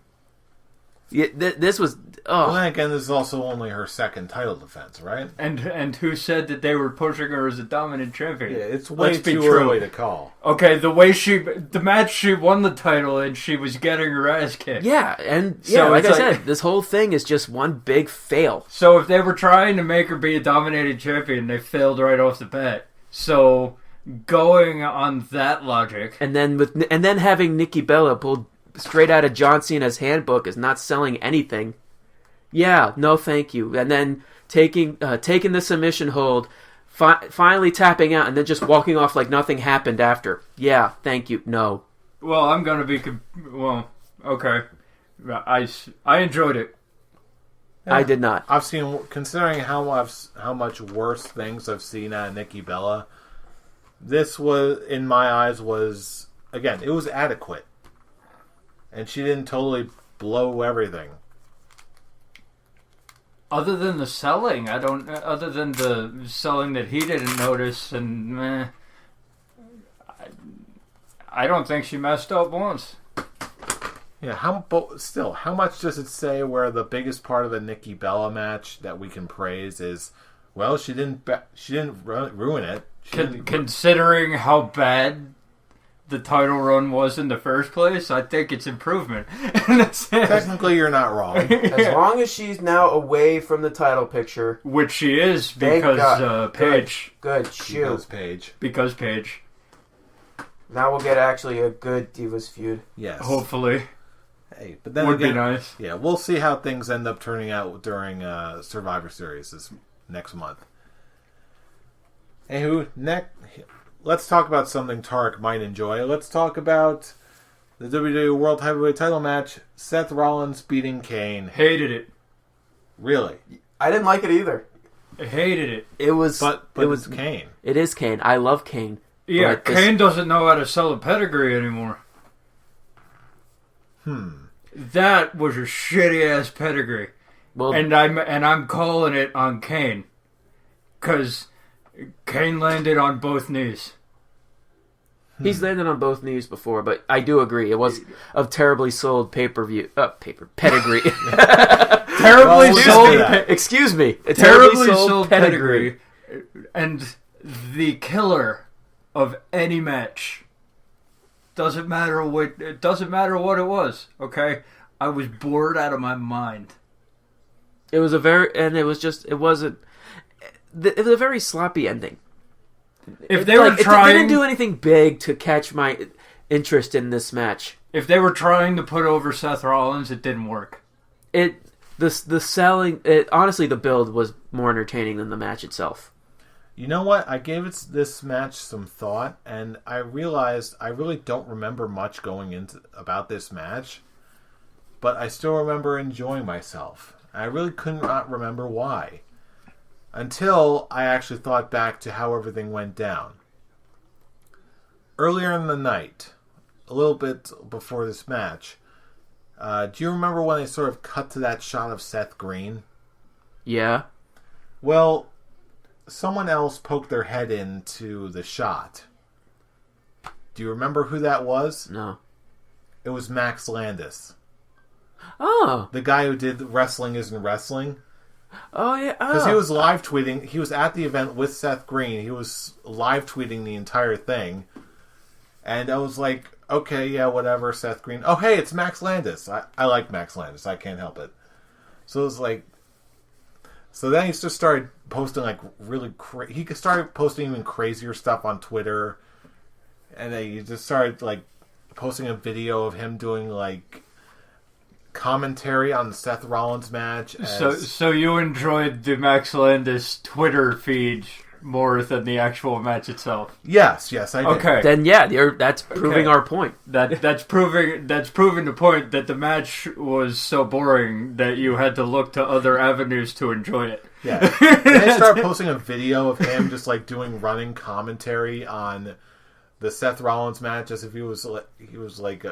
This was. Well, then again, this is also only her second title defense, right? And who said that they were pushing her as a dominant champion? Yeah, it's way too early to call. Okay, the match she won the title and she was getting her ass kicked. Yeah, like I said, this whole thing is just one big fail. So if they were trying to make her be a dominating champion, they failed right off the bat. So going on that logic, and then having Nikki Bella pulled straight out of John Cena's handbook is not selling anything. Yeah, no thank you. And then taking the submission hold, finally tapping out, and then just walking off like nothing happened after. Yeah, thank you. No. Well, I'm going to be... okay. I enjoyed it. Yeah, I did not. I've seen... Considering how much worse things I've seen out of Nikki Bella, this was, in my eyes, was... Again, it was adequate. And she didn't totally blow everything. Other than the selling, other than the selling that he didn't notice, and I don't think she messed up once. Yeah, how much does it say where the biggest part of the Nikki Bella match that we can praise is, well, she didn't ruin it. Considering how bad the title run was in the first place, I think it's improvement. Technically, you're not wrong. As long as she's now away from the title picture. Which she is, because Paige. Good. Because Paige. Now we'll get actually a good Divas feud. Yes. Hopefully. Hey, but then would be nice. Yeah, we'll see how things end up turning out during Survivor Series this next month. Anywho, let's talk about something Tarek might enjoy. Let's talk about the WWE World Heavyweight Title match. Seth Rollins beating Kane. Hated it. Really? I didn't like it either. I hated it. It was. But it was Kane. It is Kane. I love Kane. Yeah, Kane doesn't know how to sell a pedigree anymore. That was a shitty ass pedigree. Well, and I'm calling it on Kane, because Kane landed on both knees. He's landed on both knees before, but I do agree. It was a terribly sold pedigree. Terribly sold. Excuse me. A terribly sold pedigree. And the killer of any match. Doesn't matter what it was. Okay, I was bored out of my mind. It was a very sloppy ending. If they were trying... It didn't do anything big to catch my interest in this match. If they were trying to put over Seth Rollins, it didn't work. Honestly, the build was more entertaining than the match itself. You know what? I gave this match some thought, and I realized I really don't remember much going into about this match, but I still remember enjoying myself. I really could not remember why, until I actually thought back to how everything went down. Earlier in the night, a little bit before this match, do you remember when they sort of cut to that shot of Seth Green? Yeah. Well, someone else poked their head into the shot. Do you remember who that was? No. It was Max Landis. Oh. The guy who did Wrestling Isn't Wrestling. Oh, yeah. Because he was live tweeting. He was at the event with Seth Green. He was live tweeting the entire thing. And I was like, okay, yeah, whatever, Seth Green. Oh, hey, it's Max Landis. I like Max Landis. I can't help it. So it was like... So then he just started posting like really he started posting even crazier stuff on Twitter, and then he just started like posting a video of him doing like commentary on the Seth Rollins match. So you enjoyed the Max Landis Twitter feed more than the actual match itself? Yes, I did. Okay. Then that's proving our point. That's proving the point that the match was so boring that you had to look to other avenues to enjoy it. Yeah. And they started posting a video of him just like doing running commentary on the Seth Rollins match as if he was like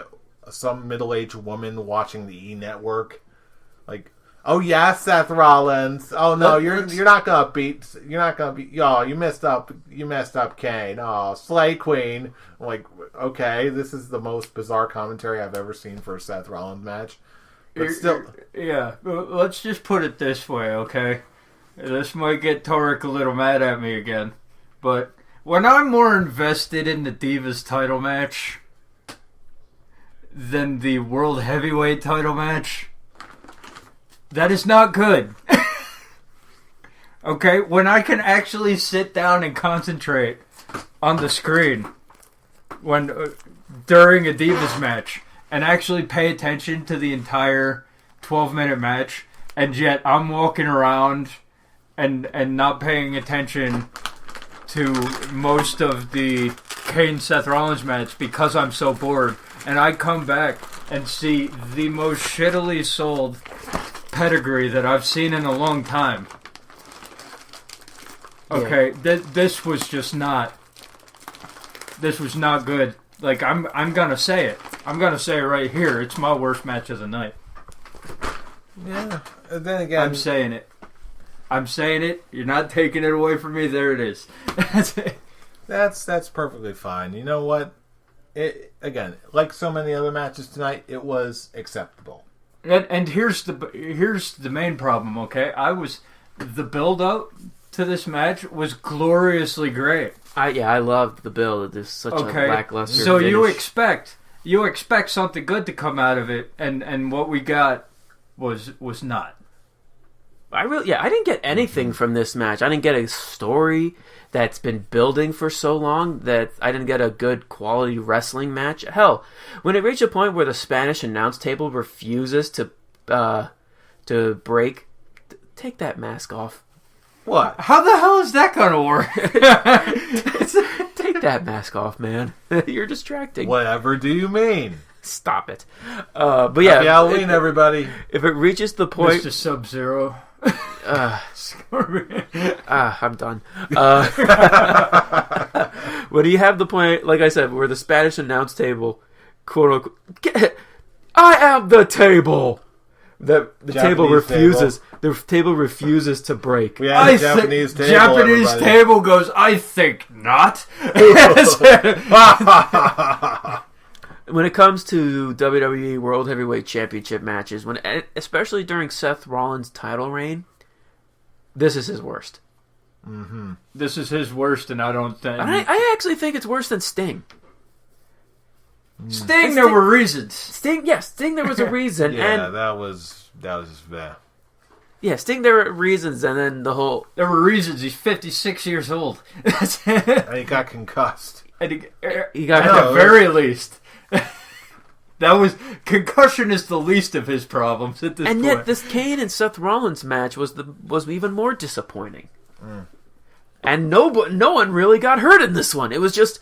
some middle-aged woman watching the E Network, like. Oh yeah, Seth Rollins. Oh no, you're not gonna beat. Oh, you messed up, Kane. Oh, Slay Queen. I'm like, okay, this is the most bizarre commentary I've ever seen for a Seth Rollins match. But still, yeah. Let's just put it this way, okay? This might get Torek a little mad at me again, but when I'm more invested in the Divas title match than the World Heavyweight title match, that is not good. Okay? When I can actually sit down and concentrate on the screen during a Divas match and actually pay attention to the entire 12-minute match, and yet I'm walking around and not paying attention to most of the Kane-Seth Rollins match because I'm so bored, and I come back and see the most shittily sold pedigree that I've seen in a long time. Okay, this was just not. This was not good. Like I'm gonna say it. I'm gonna say it right here. It's my worst match of the night. Yeah. Then again, I'm saying it. You're not taking it away from me. There it is. That's it. That's perfectly fine. You know what? It again, like so many other matches tonight, it was acceptable. And here's the main problem, okay? The build up to this match was gloriously great. I loved the build. There's such a lackluster So finish. you expect something good to come out of it, and what we got was not. I didn't get anything from this match. I didn't get a story that's been building for so long that I didn't get a good quality wrestling match. Hell, when it reached a point where the Spanish announce table refuses to break, take that mask off. What? How the hell is that gonna work? Take that mask off, man. You're distracting. Whatever do you mean? Stop it. But yeah, Happy Halloween, everybody. If it reaches the point, Mr. Sub-Zero. I'm done. When you have the point, like I said, where the Spanish announce table, quote unquote, I am the table. The table refuses. The table refuses to break. We have a Japanese table. Japanese table goes, I think not. When it comes to WWE World Heavyweight Championship matches, especially during Seth Rollins' title reign, this is his worst. Mm-hmm. This is his worst, and I don't think... I actually think it's worse than Sting. Sting, there were reasons. Sting, there was a reason. Yeah, and that was bad. Yeah, Sting, there were reasons, and then the whole... There were reasons. He's 56 years old. And he got concussed. And he got at the very least. That was... Concussion is the least of his problems at this point. And yet, this Kane and Seth Rollins match was even more disappointing. And no one really got hurt in this one. It was just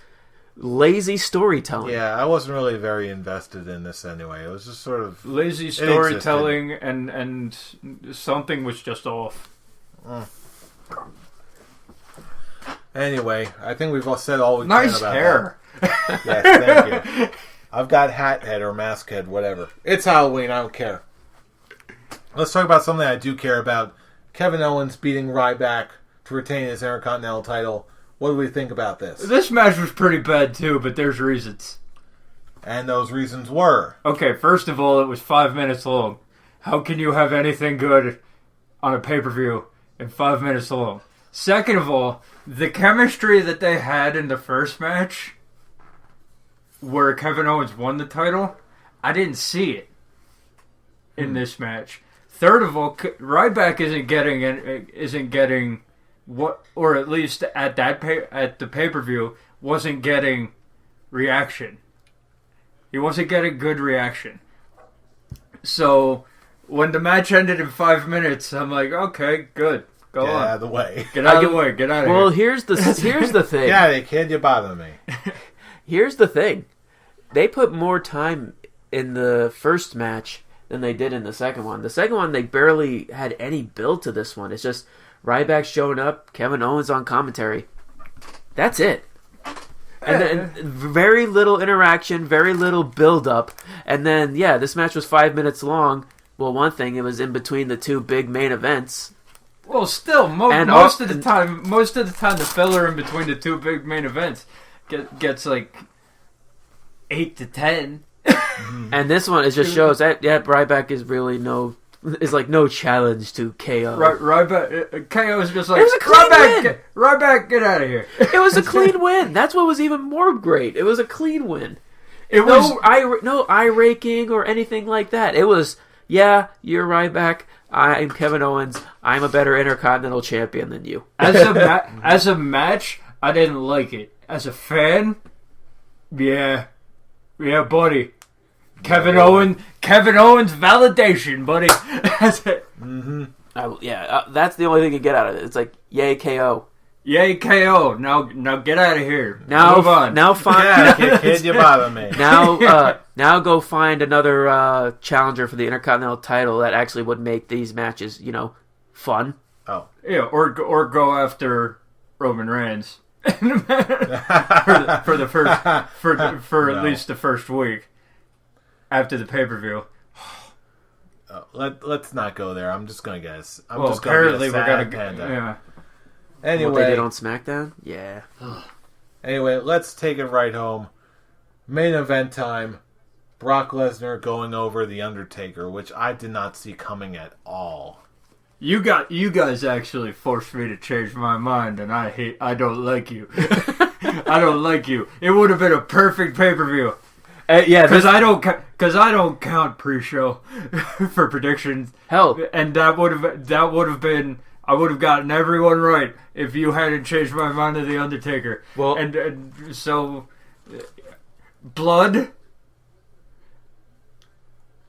lazy storytelling. Yeah, I wasn't really very invested in this anyway. It was just sort of lazy storytelling, and something was just off. Anyway, I think we've all said all we nice can about hair. That. Yes, thank you. I've got hat head or mask head, whatever. It's Halloween. I don't care. Let's talk about something I do care about. Kevin Owens beating Ryback to retain his Intercontinental title. What do we think about this? This match was pretty bad too, but there's reasons. And those reasons were? Okay, first of all, it was 5 minutes long. How can you have anything good on a pay-per-view in 5 minutes long? Second of all, the chemistry that they had in the first match, where Kevin Owens won the title, I didn't see it in this match. Third of all, Ryback isn't getting what, or at least at the pay-per-view, wasn't getting reaction. He wasn't getting good reaction. So when the match ended in 5 minutes, I'm like, okay, good. Go on. Get out of the way. Get out of the way. Get out of here. Well, here's the thing. Yeah, kid, you bother me. Here's the thing. They put more time in the first match than they did in the second one. The second one, they barely had any build to this one. It's just Ryback showing up, Kevin Owens on commentary. That's it. And then very little interaction, very little build-up. And then, yeah, this match was 5 minutes long. Well, one thing, it was in between the two big main events. Well, still, most of the time, the filler in between the two big main events gets like 8 to 10. And this one, it just shows that Ryback is really no challenge to KO. Ryback, KO is just like, it was a clean win. Ryback, get out of here. It was a clean win. That's what was even more great. It was a clean win. No eye raking or anything like that. It was, yeah, you're Ryback. I'm Kevin Owens. I'm a better Intercontinental Champion than you. As a match, I didn't like it. As a fan, yeah, buddy. Kevin Owens validation, buddy. That's it. Mm-hmm. That's the only thing you get out of it. It's like, yay KO. Yay KO. Now get out of here. Now move on. Now find. Yeah, kid, you bother me. Now go find another challenger for the Intercontinental title that actually would make these matches, fun. Oh, yeah, or go after Roman Reigns for at least the first week after the pay-per-view. Let's not go there. I'm just gonna guess. Apparently we're gonna panda. Yeah. Anyway, what they did on SmackDown? Yeah. Anyway, let's take it right home. Main event time. Brock Lesnar going over The Undertaker, which I did not see coming at all. You guys actually forced me to change my mind, and I don't like you. I don't like you. It would have been a perfect pay-per-view. Yeah, because I don't count pre-show for predictions. Hell, and that would have been. I would have gotten everyone right if you hadn't changed my mind to The Undertaker. Well, and so blood.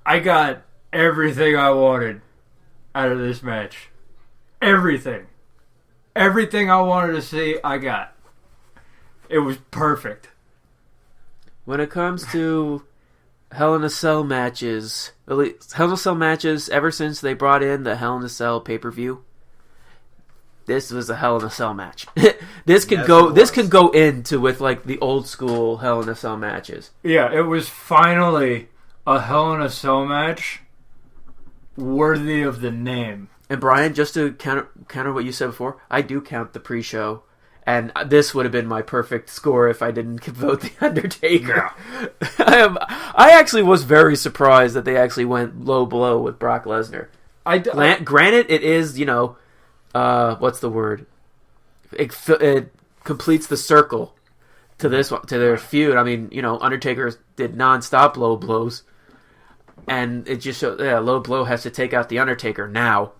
I got everything I wanted out of this match. Everything I wanted to see, I got. It was perfect. When it comes to Hell in a Cell matches, Hell in a Cell matches, ever since they brought in the Hell in a Cell pay-per-view, this was a Hell in a Cell match. This can go into with like the old school Hell in a Cell matches. Yeah, it was finally a Hell in a Cell match worthy of the name. And Brian, just to counter what you said before, I do count the pre-show. And this would have been my perfect score if I didn't vote The Undertaker. Yeah. I actually was very surprised that they actually went low blow with Brock Lesnar. Granted, it is, what's the word? It completes the circle. to their feud. I mean, Undertaker did non-stop low blows, and it just showed, low blow has to take out the Undertaker now.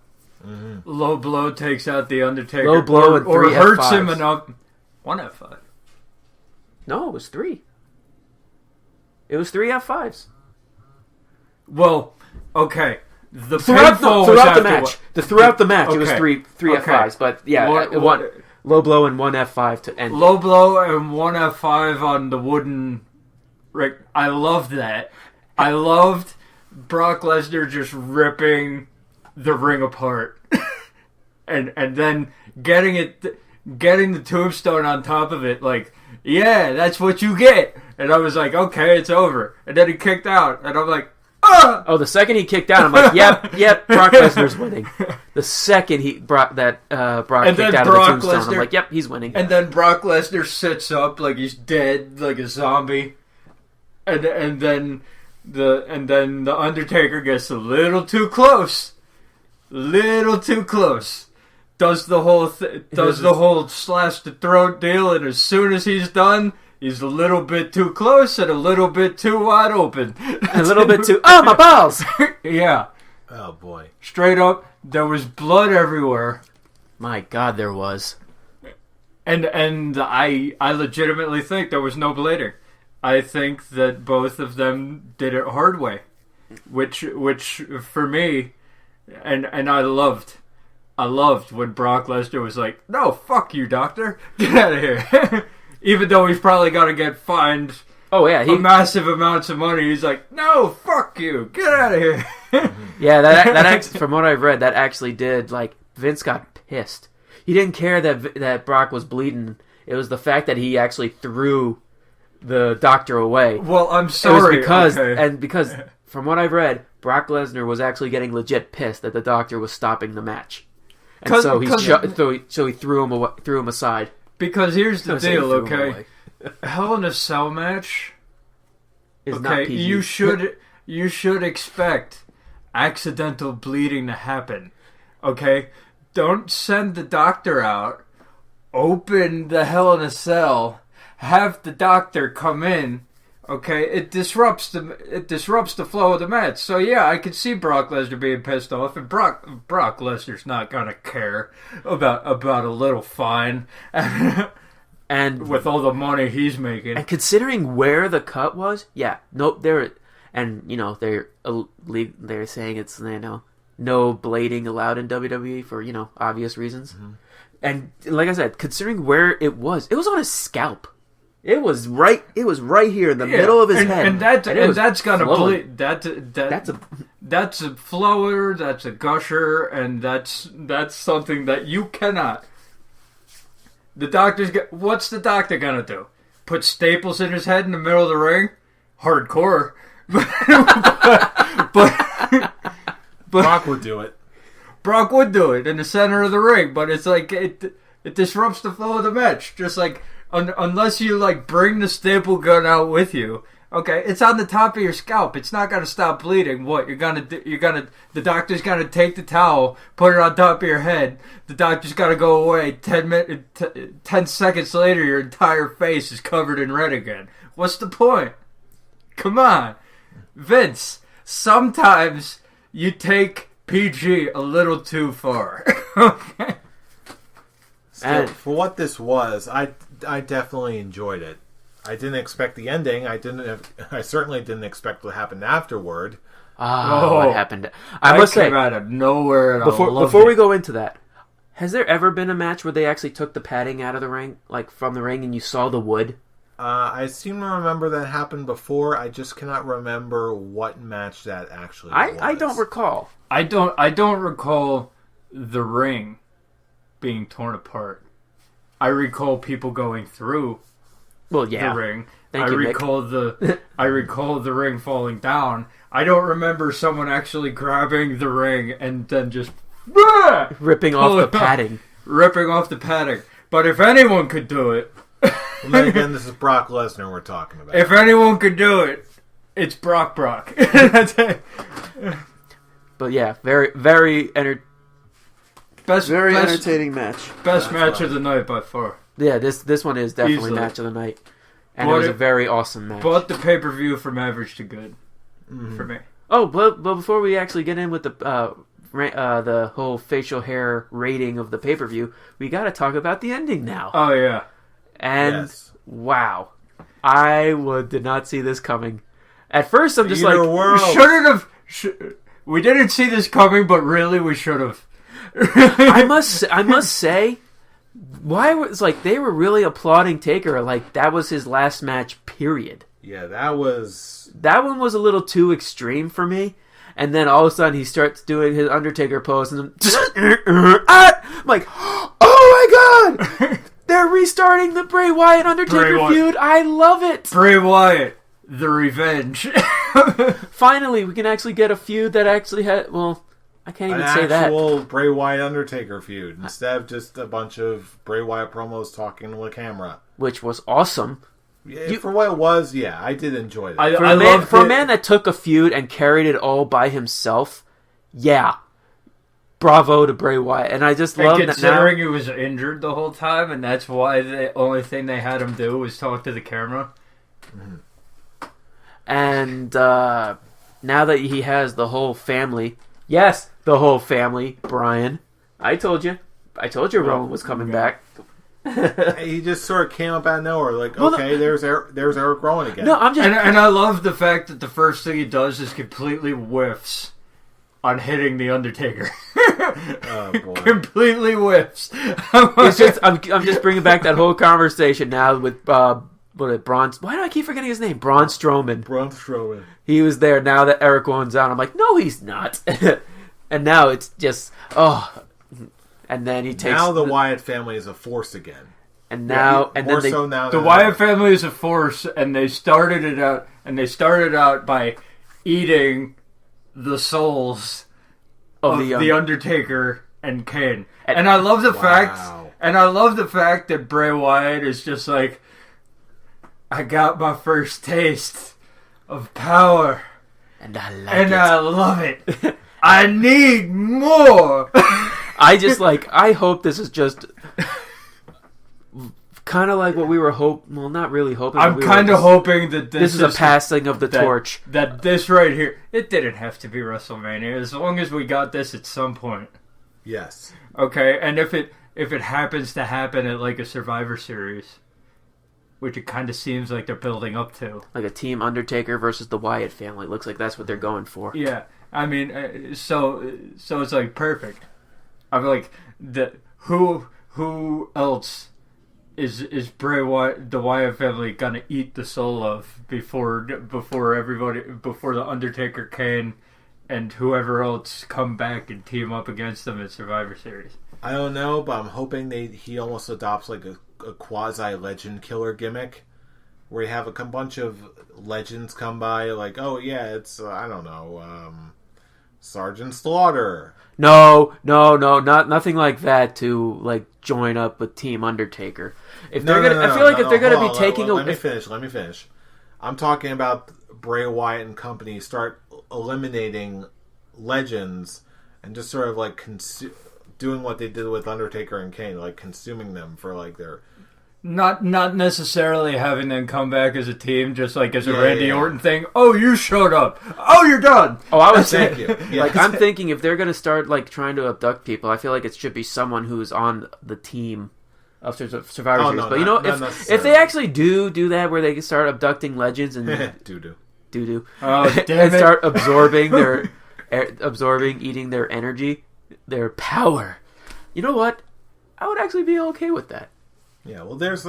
Mm-hmm. Low blow takes out the Undertaker. Low blow and or three hurts F5s. him enough. 1 F5. No, it was 3. It was 3 F5s. Well, okay. Throughout the match, it was three F5s. But yeah, one low blow and 1 F5 to end. Low blow and 1 F5 on the wooden ring. I loved that. I loved Brock Lesnar just ripping the ring apart, and then getting the tombstone on top of it. Like, yeah, that's what you get. And I was like, okay, it's over. And then he kicked out, and I'm like, ah! Oh, the second he kicked out, I'm like, yep, Brock Lesnar's winning. The second Brock kicked out of the tombstone, I'm like, yep, he's winning. And then Brock Lesnar sits up like he's dead, like a zombie. And then the Undertaker gets a little too close. Does the whole slash the throat deal, and as soon as he's done, he's a little bit too close and a little bit too wide open. A little bit too, oh, my balls! Yeah. Oh, boy. Straight up, there was blood everywhere. My God, there was. And I legitimately think there was no blading. I think that both of them did it hard way. Which for me, and I loved when Brock Lesnar was like, no, fuck you, doctor. Get out of here. Even though he's probably got to get fined massive amounts of money. He's like, no, fuck you. Get out of here. Yeah, that from what I've read, that actually did, like, Vince got pissed. He didn't care that Brock was bleeding. It was the fact that he actually threw the doctor away. Well, I'm sorry. It was because from what I've read, Brock Lesnar was actually getting legit pissed that the doctor was stopping the match. And so he threw him aside. Because here's the deal, okay? Hell in a Cell match is not PG. You should expect accidental bleeding to happen. Okay? Don't send the doctor out, open the Hell in a Cell, have the doctor come in. Okay, it disrupts the flow of the match. So yeah, I could see Brock Lesnar being pissed off, and Brock Lesnar's not gonna care about a little fine, and with all the money he's making, and considering where the cut was, they're saying it's no blading allowed in WWE for obvious reasons, and like I said, considering where it was on his scalp. It was right here in the middle of his head, and that's gonna bleed. That's a flower. That's a gusher, and that's something that you cannot. What's the doctor gonna do? Put staples in his head in the middle of the ring? Hardcore, but Brock would do it. Brock would do it in the center of the ring, but it's like it disrupts the flow of the match, just like. Unless you bring the staple gun out with you, okay, it's on the top of your scalp. It's not gonna stop bleeding. What the doctor's gonna take the towel, put it on top of your head. The doctor's gotta go away. 10 seconds later, your entire face is covered in red again. What's the point? Come on, Vince. Sometimes you take PG a little too far. Okay. Still, for what this was, I definitely enjoyed it. I didn't expect the ending. I certainly didn't expect what happened afterward. What happened? I must say, came out of nowhere. And before we go into that, has there ever been a match where they actually took the padding out of the ring, from the ring, and you saw the wood? I seem to remember that happened before. I just cannot remember what match that actually was. I don't recall. I don't recall the ring being torn apart. I recall people going through the ring. I recall the ring falling down. I don't remember someone actually grabbing the ring and then just ripping off the padding. Ripping off the padding. But if anyone could do it... Well, then again, this is Brock Lesnar we're talking about. If anyone could do it, it's Brock. That's it. But yeah, very entertaining match. Best match of the night by far. Yeah, this one is definitely Easily. match of the night. And it was a very awesome match. But the pay-per-view from average to good for me. Oh, but before we actually get in with the whole facial hair rating of the pay-per-view, we got to talk about the ending now. Oh, yeah. And, wow. I did not see this coming. At first, I'm just like... We shouldn't have... We didn't see this coming, but really we should have. I must say, why was they were really applauding Taker like that was his last match, period. Yeah, that one was a little too extreme for me. And then all of a sudden he starts doing his Undertaker pose, and I'm like, oh my god, they're restarting the Bray Wyatt Undertaker feud. I love it. Bray Wyatt, the revenge. Finally, we can actually get a feud that actually had. Well, I can't even say that. An actual Bray Wyatt Undertaker feud instead of just a bunch of Bray Wyatt promos talking to a camera, which was awesome. Yeah, for what it was, yeah, I did enjoy that. For a man that took a feud and carried it all by himself, yeah, bravo to Bray Wyatt. And I just love that now. Considering he was injured the whole time, and that's why the only thing they had him do was talk to the camera. Mm-hmm. And now that he has the whole family, yes, the whole family, Brian, I told you Roman was coming back. He just sort of came up out of nowhere, there's Eric Rowan again. No, and I love the fact that the first thing he does is completely whiffs on hitting the Undertaker. Oh boy, completely whiffs. It's just I'm just bringing back that whole conversation now with Braun. Why do I keep forgetting his name? Braun Strowman. Braun Strowman. He was there now that Eric Rowan's out. I'm like, no, he's not. And now it's just And then he takes. Now the Wyatt family is a force again. And now, the Wyatt family is a force, and they started it out. And they started out by eating the souls of the Undertaker and Kane. And I love the fact. And I love the fact that Bray Wyatt is just like, I got my first taste of power, and I love it. I need more. I hope this is just kind of like what we were not really hoping. I'm kind of hoping that this is a passing of the torch. That this right here, it didn't have to be WrestleMania. As long as we got this at some point. Yes. Okay, and if it happens to happen at like a Survivor Series, which it kind of seems like they're building up to, like a Team Undertaker versus the Wyatt family. Looks like that's what they're going for. Yeah, I mean, so it's like perfect. I'm like, who else is Bray Wyatt, the Wyatt family, gonna eat the soul of before the Undertaker, Kane, and whoever else come back and team up against them at Survivor Series? I don't know, but I'm hoping he almost adopts like a quasi legend killer gimmick, where you have a bunch of legends come by, like, oh yeah, it's I don't know, Sergeant Slaughter. No, nothing like that to like join up with Team Undertaker. I feel like if they're gonna be taking let me finish. I'm talking about Bray Wyatt and company start eliminating legends and just sort of like doing what they did with Undertaker and Kane, like consuming them for like their. Not necessarily having them come back as a team, just like as a Randy Orton thing. Oh, you showed up. Oh, you're done. Oh, I was thank you. Yeah. Like I'm thinking if they're gonna start like trying to abduct people, I feel like it should be someone who's on the team of Survivor Series. No, but you know, if they actually do that, where they can start abducting legends and doo-doo, and start eating their energy, their power. You know what? I would actually be okay with that. Yeah, well, there's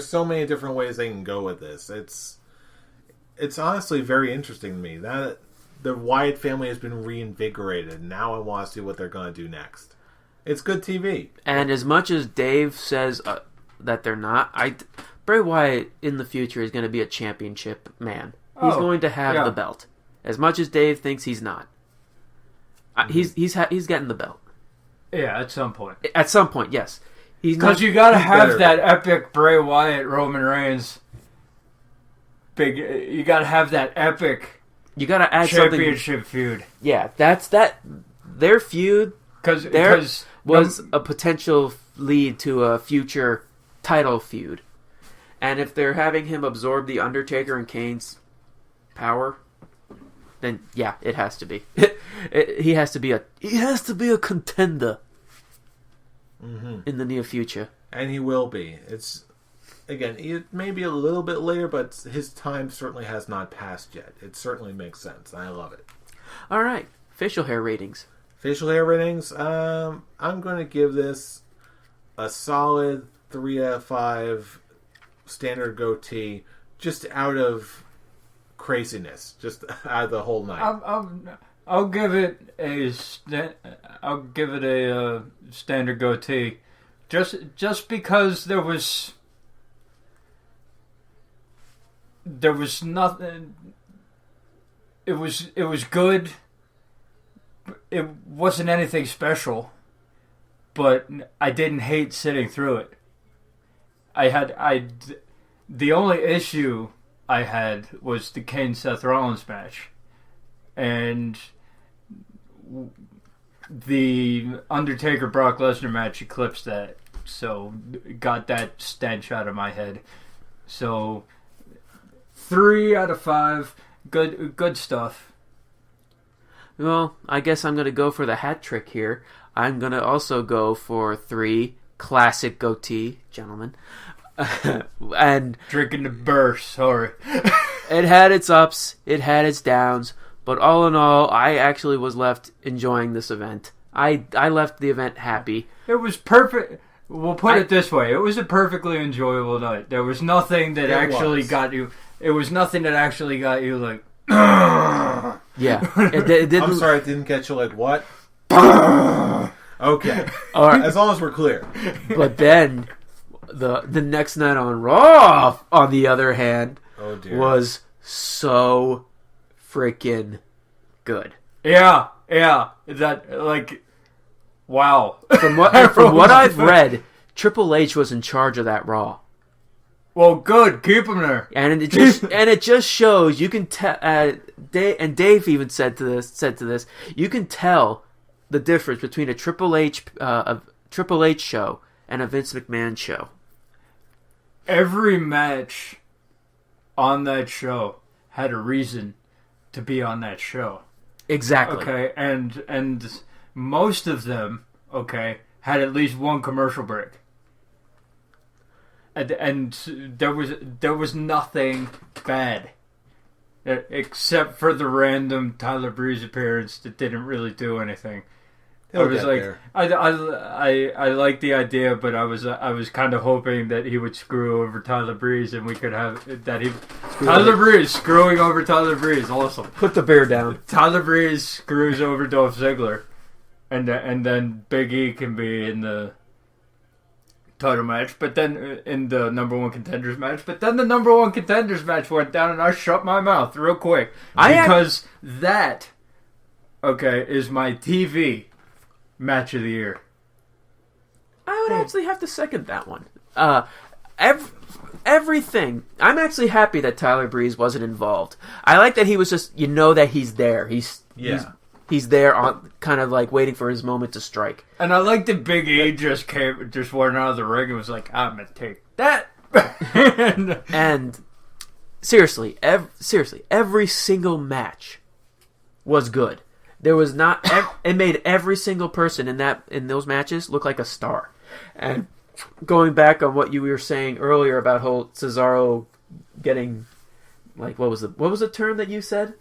so many different ways they can go with this. It's honestly very interesting to me that the Wyatt family has been reinvigorated. Now I want to see what they're going to do next. It's good TV. And as much as Dave says that they're not, Bray Wyatt in the future is going to be a championship man. He's going to have the belt. As much as Dave thinks he's not. He's getting the belt. Yeah, at some point. At some point, yes. Because you got to have that epic Bray Wyatt Roman Reigns. You got to have that epic. You got to add championship feud. Yeah, that's that. Their feud was a potential lead to a future title feud, And if they're having him absorb the Undertaker and Kane's power, then yeah, it has to be. He has to be a contender in the near future. And he will be. It's again, it may be a little bit later, but his time certainly has not passed yet. It certainly makes sense. I love it. All right, facial hair ratings. Facial hair ratings. I'm going to give this a solid 3 out of 5. Standard goatee, just out of craziness, just out of the whole night. I'll give it a standard goatee, just because there was nothing. It was good. It wasn't anything special, but I didn't hate sitting through it. The only issue I had was the Kane Seth Rollins match, and the Undertaker Brock Lesnar match eclipsed that, so got that stench out of my head. So 3 out of 5, good stuff. Well, I guess I'm gonna go for the hat trick here. I'm gonna also go for 3. Classic goatee, gentlemen. And drinking the burst, sorry. It had its ups, it had its downs, but all in all, I actually was left enjoying this event. I left the event happy. It was perfect. We'll put it this way: it was a perfectly enjoyable night. There was nothing that actually got you. It was nothing that actually got you like. Yeah, it didn't. I'm sorry, it didn't get you like what? Okay. All right. As long as we're clear. But then, the next night on Raw, on the other hand, was so freaking good. Yeah. That, like, wow. From what I've read, Triple H was in charge of that Raw. Well, good. Keep him there. And it just shows, you can tell, and Dave even said to this, you can tell the difference between a Triple H show and a Vince McMahon show. Every match on that show had a reason to be on that show. Exactly. Okay, and most of them, okay, had at least one commercial break. And there was nothing bad. Except for the random Tyler Breeze appearance that didn't really do anything. I was like, I like the idea, but I was kind of hoping that he would screw over Tyler Breeze, and we could have Tyler Breeze screwing over Tyler Breeze. Awesome. Put the bear down. Tyler Breeze screws over Dolph Ziggler, and then Big E can be in the title match, but then in the number 1 contenders match. But then the number 1 contenders match went down, and I shut my mouth real quick because that is my TV match of the year. I would actually have to second that one. Everything. I'm actually happy that Tyler Breeze wasn't involved. I like that he was just, that he's there. He's there on kind of like waiting for his moment to strike. And I like that Big E just went out of the ring and was like, I'm gonna take that. And seriously, every single match was good. There was not. It made every single person in those matches look like a star. And going back on what you were saying earlier about whole Cesaro getting, like, what was the term that you said?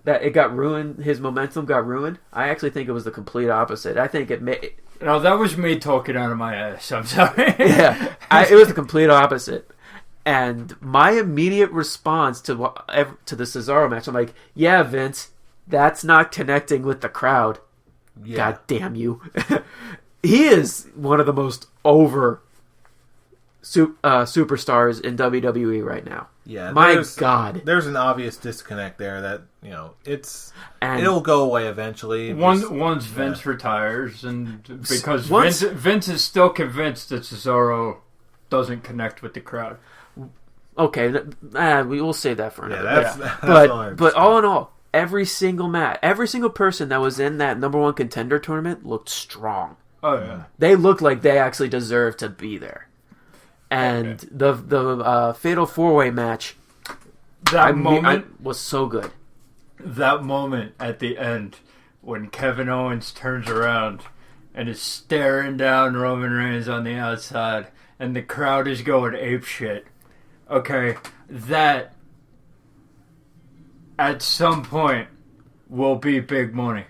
That it got ruined. His momentum got ruined. I actually think it was the complete opposite. I think it made. No, that was me talking out of my ass. I'm sorry. Yeah, it was the complete opposite. And my immediate response to the Cesaro match, I'm like, yeah, Vince. That's not connecting with the crowd. Yeah. God damn you. He is one of the most over superstars in WWE right now. Yeah, my God. There's an obvious disconnect there that, it'll go away eventually. Once Vince retires, and because Vince is still convinced that Cesaro doesn't connect with the crowd. Okay, we will save that for another. That's but all in all, every single match, every single person that was in that number 1 contender tournament looked strong. Oh yeah, they looked like they actually deserved to be there. And the Fatal 4-Way match, That moment was so good. That moment at the end when Kevin Owens turns around and is staring down Roman Reigns on the outside and the crowd is going apeshit. Okay, that at some point will be big money.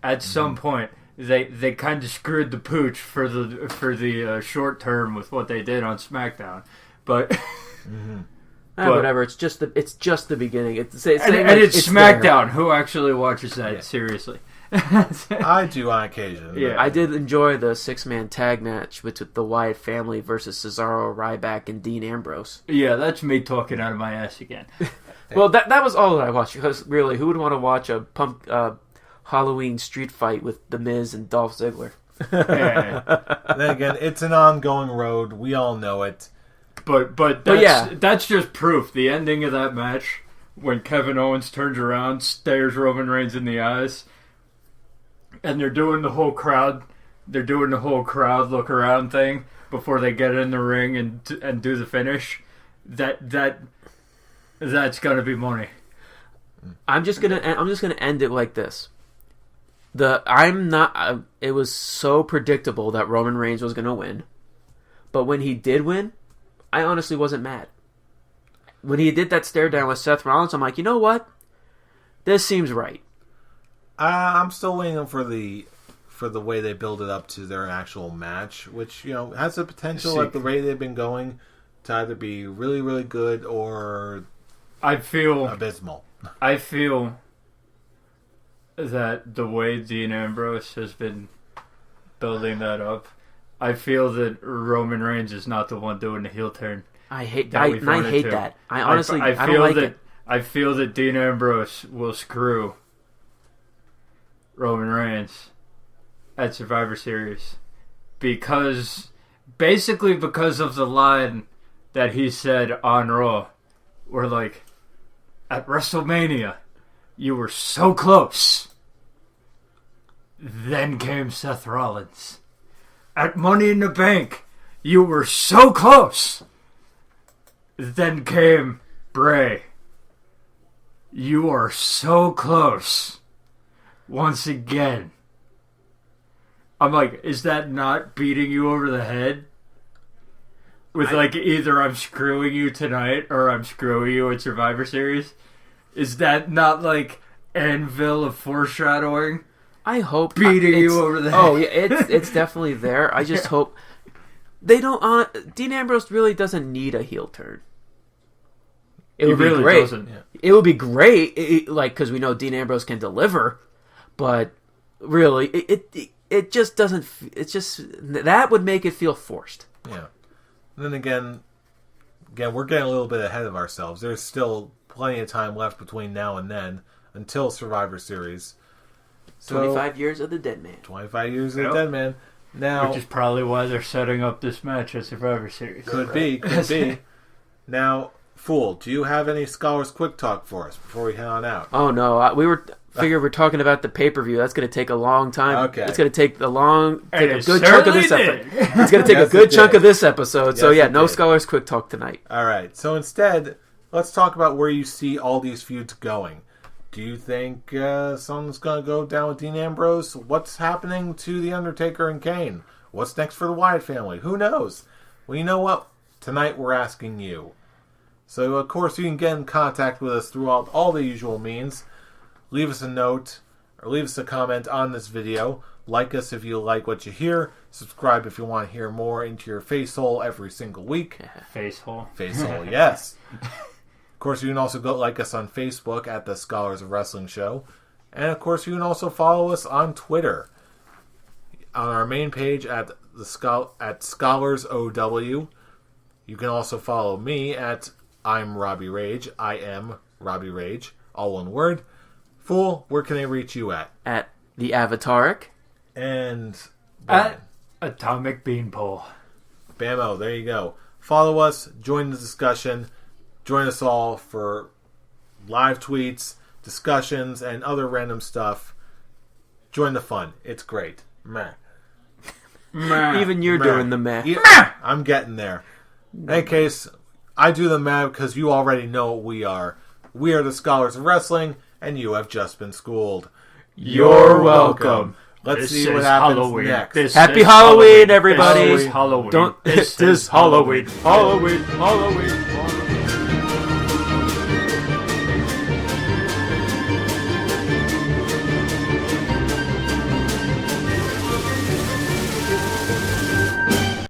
At some point, they kind of screwed the pooch for the short term with what they did on SmackDown, but whatever. It's just the beginning. It's SmackDown. There. Who actually watches that seriously? I do on occasion. Yeah, I did enjoy the 6-man tag match with the Wyatt family versus Cesaro, Ryback, and Dean Ambrose. Yeah, that's me talking out of my ass again. Well, that was all that I watched, because really, who would want to watch a Halloween street fight with The Miz and Dolph Ziggler? Then again, it's an ongoing road. We all know it. But that's just proof. The ending of that match, when Kevin Owens turns around, stares Roman Reigns in the eyes, and they're doing the whole crowd look around thing before they get in the ring and do the finish. That's gonna be money. I'm just gonna end it like this. It was so predictable that Roman Reigns was gonna win, but when he did win, I honestly wasn't mad. When he did that stare down with Seth Rollins, I'm like, you know what? This seems right. I'm still waiting for the way they build it up to their actual match, which has the potential at the rate they've been going to either be really, really good or abysmal. I feel that the way Dean Ambrose has been building that up, I feel that Roman Reigns is not the one doing the heel turn. I hate that. I honestly, I don't like it. I feel that Dean Ambrose will screw Roman Reigns at Survivor Series because of the line that he said on Raw, where like, at WrestleMania, you were so close. Then came Seth Rollins. At Money in the Bank, you were so close. Then came Bray. You are so close. Once again. I'm like, is that not beating you over the head? With either I'm screwing you tonight or I'm screwing you at Survivor Series? Is that not like anvil of foreshadowing? I hope beating you over the head. Oh yeah, it's definitely there. I just hope they don't. Dean Ambrose really doesn't need a heel turn. It would be great. Doesn't. It would be great, because we know Dean Ambrose can deliver, but really, it just doesn't. It's just that would make it feel forced. Yeah. And then again, we're getting a little bit ahead of ourselves. There's still plenty of time left between now and then until Survivor Series. 25 years of the Dead Man. 25 years of the Dead Man. Now, which is probably why they're setting up this match at Survivor Series. Could be. Now, Fool, do you have any Scholars Quick Talk for us before we head on out? Oh, no. We're talking about the pay-per-view. That's going to take a long time. Okay. It's going to take a good chunk of this episode. It's going to take a good chunk of this episode. So, no Scholars Quick Talk tonight. All right. So, instead, let's talk about where you see all these feuds going. Do you think someone's going to go down with Dean Ambrose? What's happening to The Undertaker and Kane? What's next for the Wyatt family? Who knows? Well, you know what? Tonight we're asking you. So, of course, you can get in contact with us throughout all the usual means. Leave us a note or leave us a comment on this video. Like us if you like what you hear. Subscribe if you want to hear more into your face hole every single week. Face hole? Face hole, yes. Of course, you can also go like us on Facebook at the Scholars of Wrestling Show. And, of course, you can also follow us on Twitter. On our main page at ScholarsOW. You can also follow me at I'm Robbie Rage. I am Robbie Rage. All one word. Fool, where can they reach you at? At the Avataric. And at Atomic Beanpole. Bammo, there you go. Follow us, join the discussion, join us all for live tweets, discussions, and other random stuff. Join the fun. It's great. Meh. Even you're Meh. doing the math. I'm getting there. In any case, I do the math because you already know what we are. We are the Scholars of Wrestling, and you have just been schooled. You're welcome. Let's This see what is happens Halloween. next. This Happy is Halloween, everybody. This is Halloween. Don't. This It is is Halloween. Halloween. Halloween.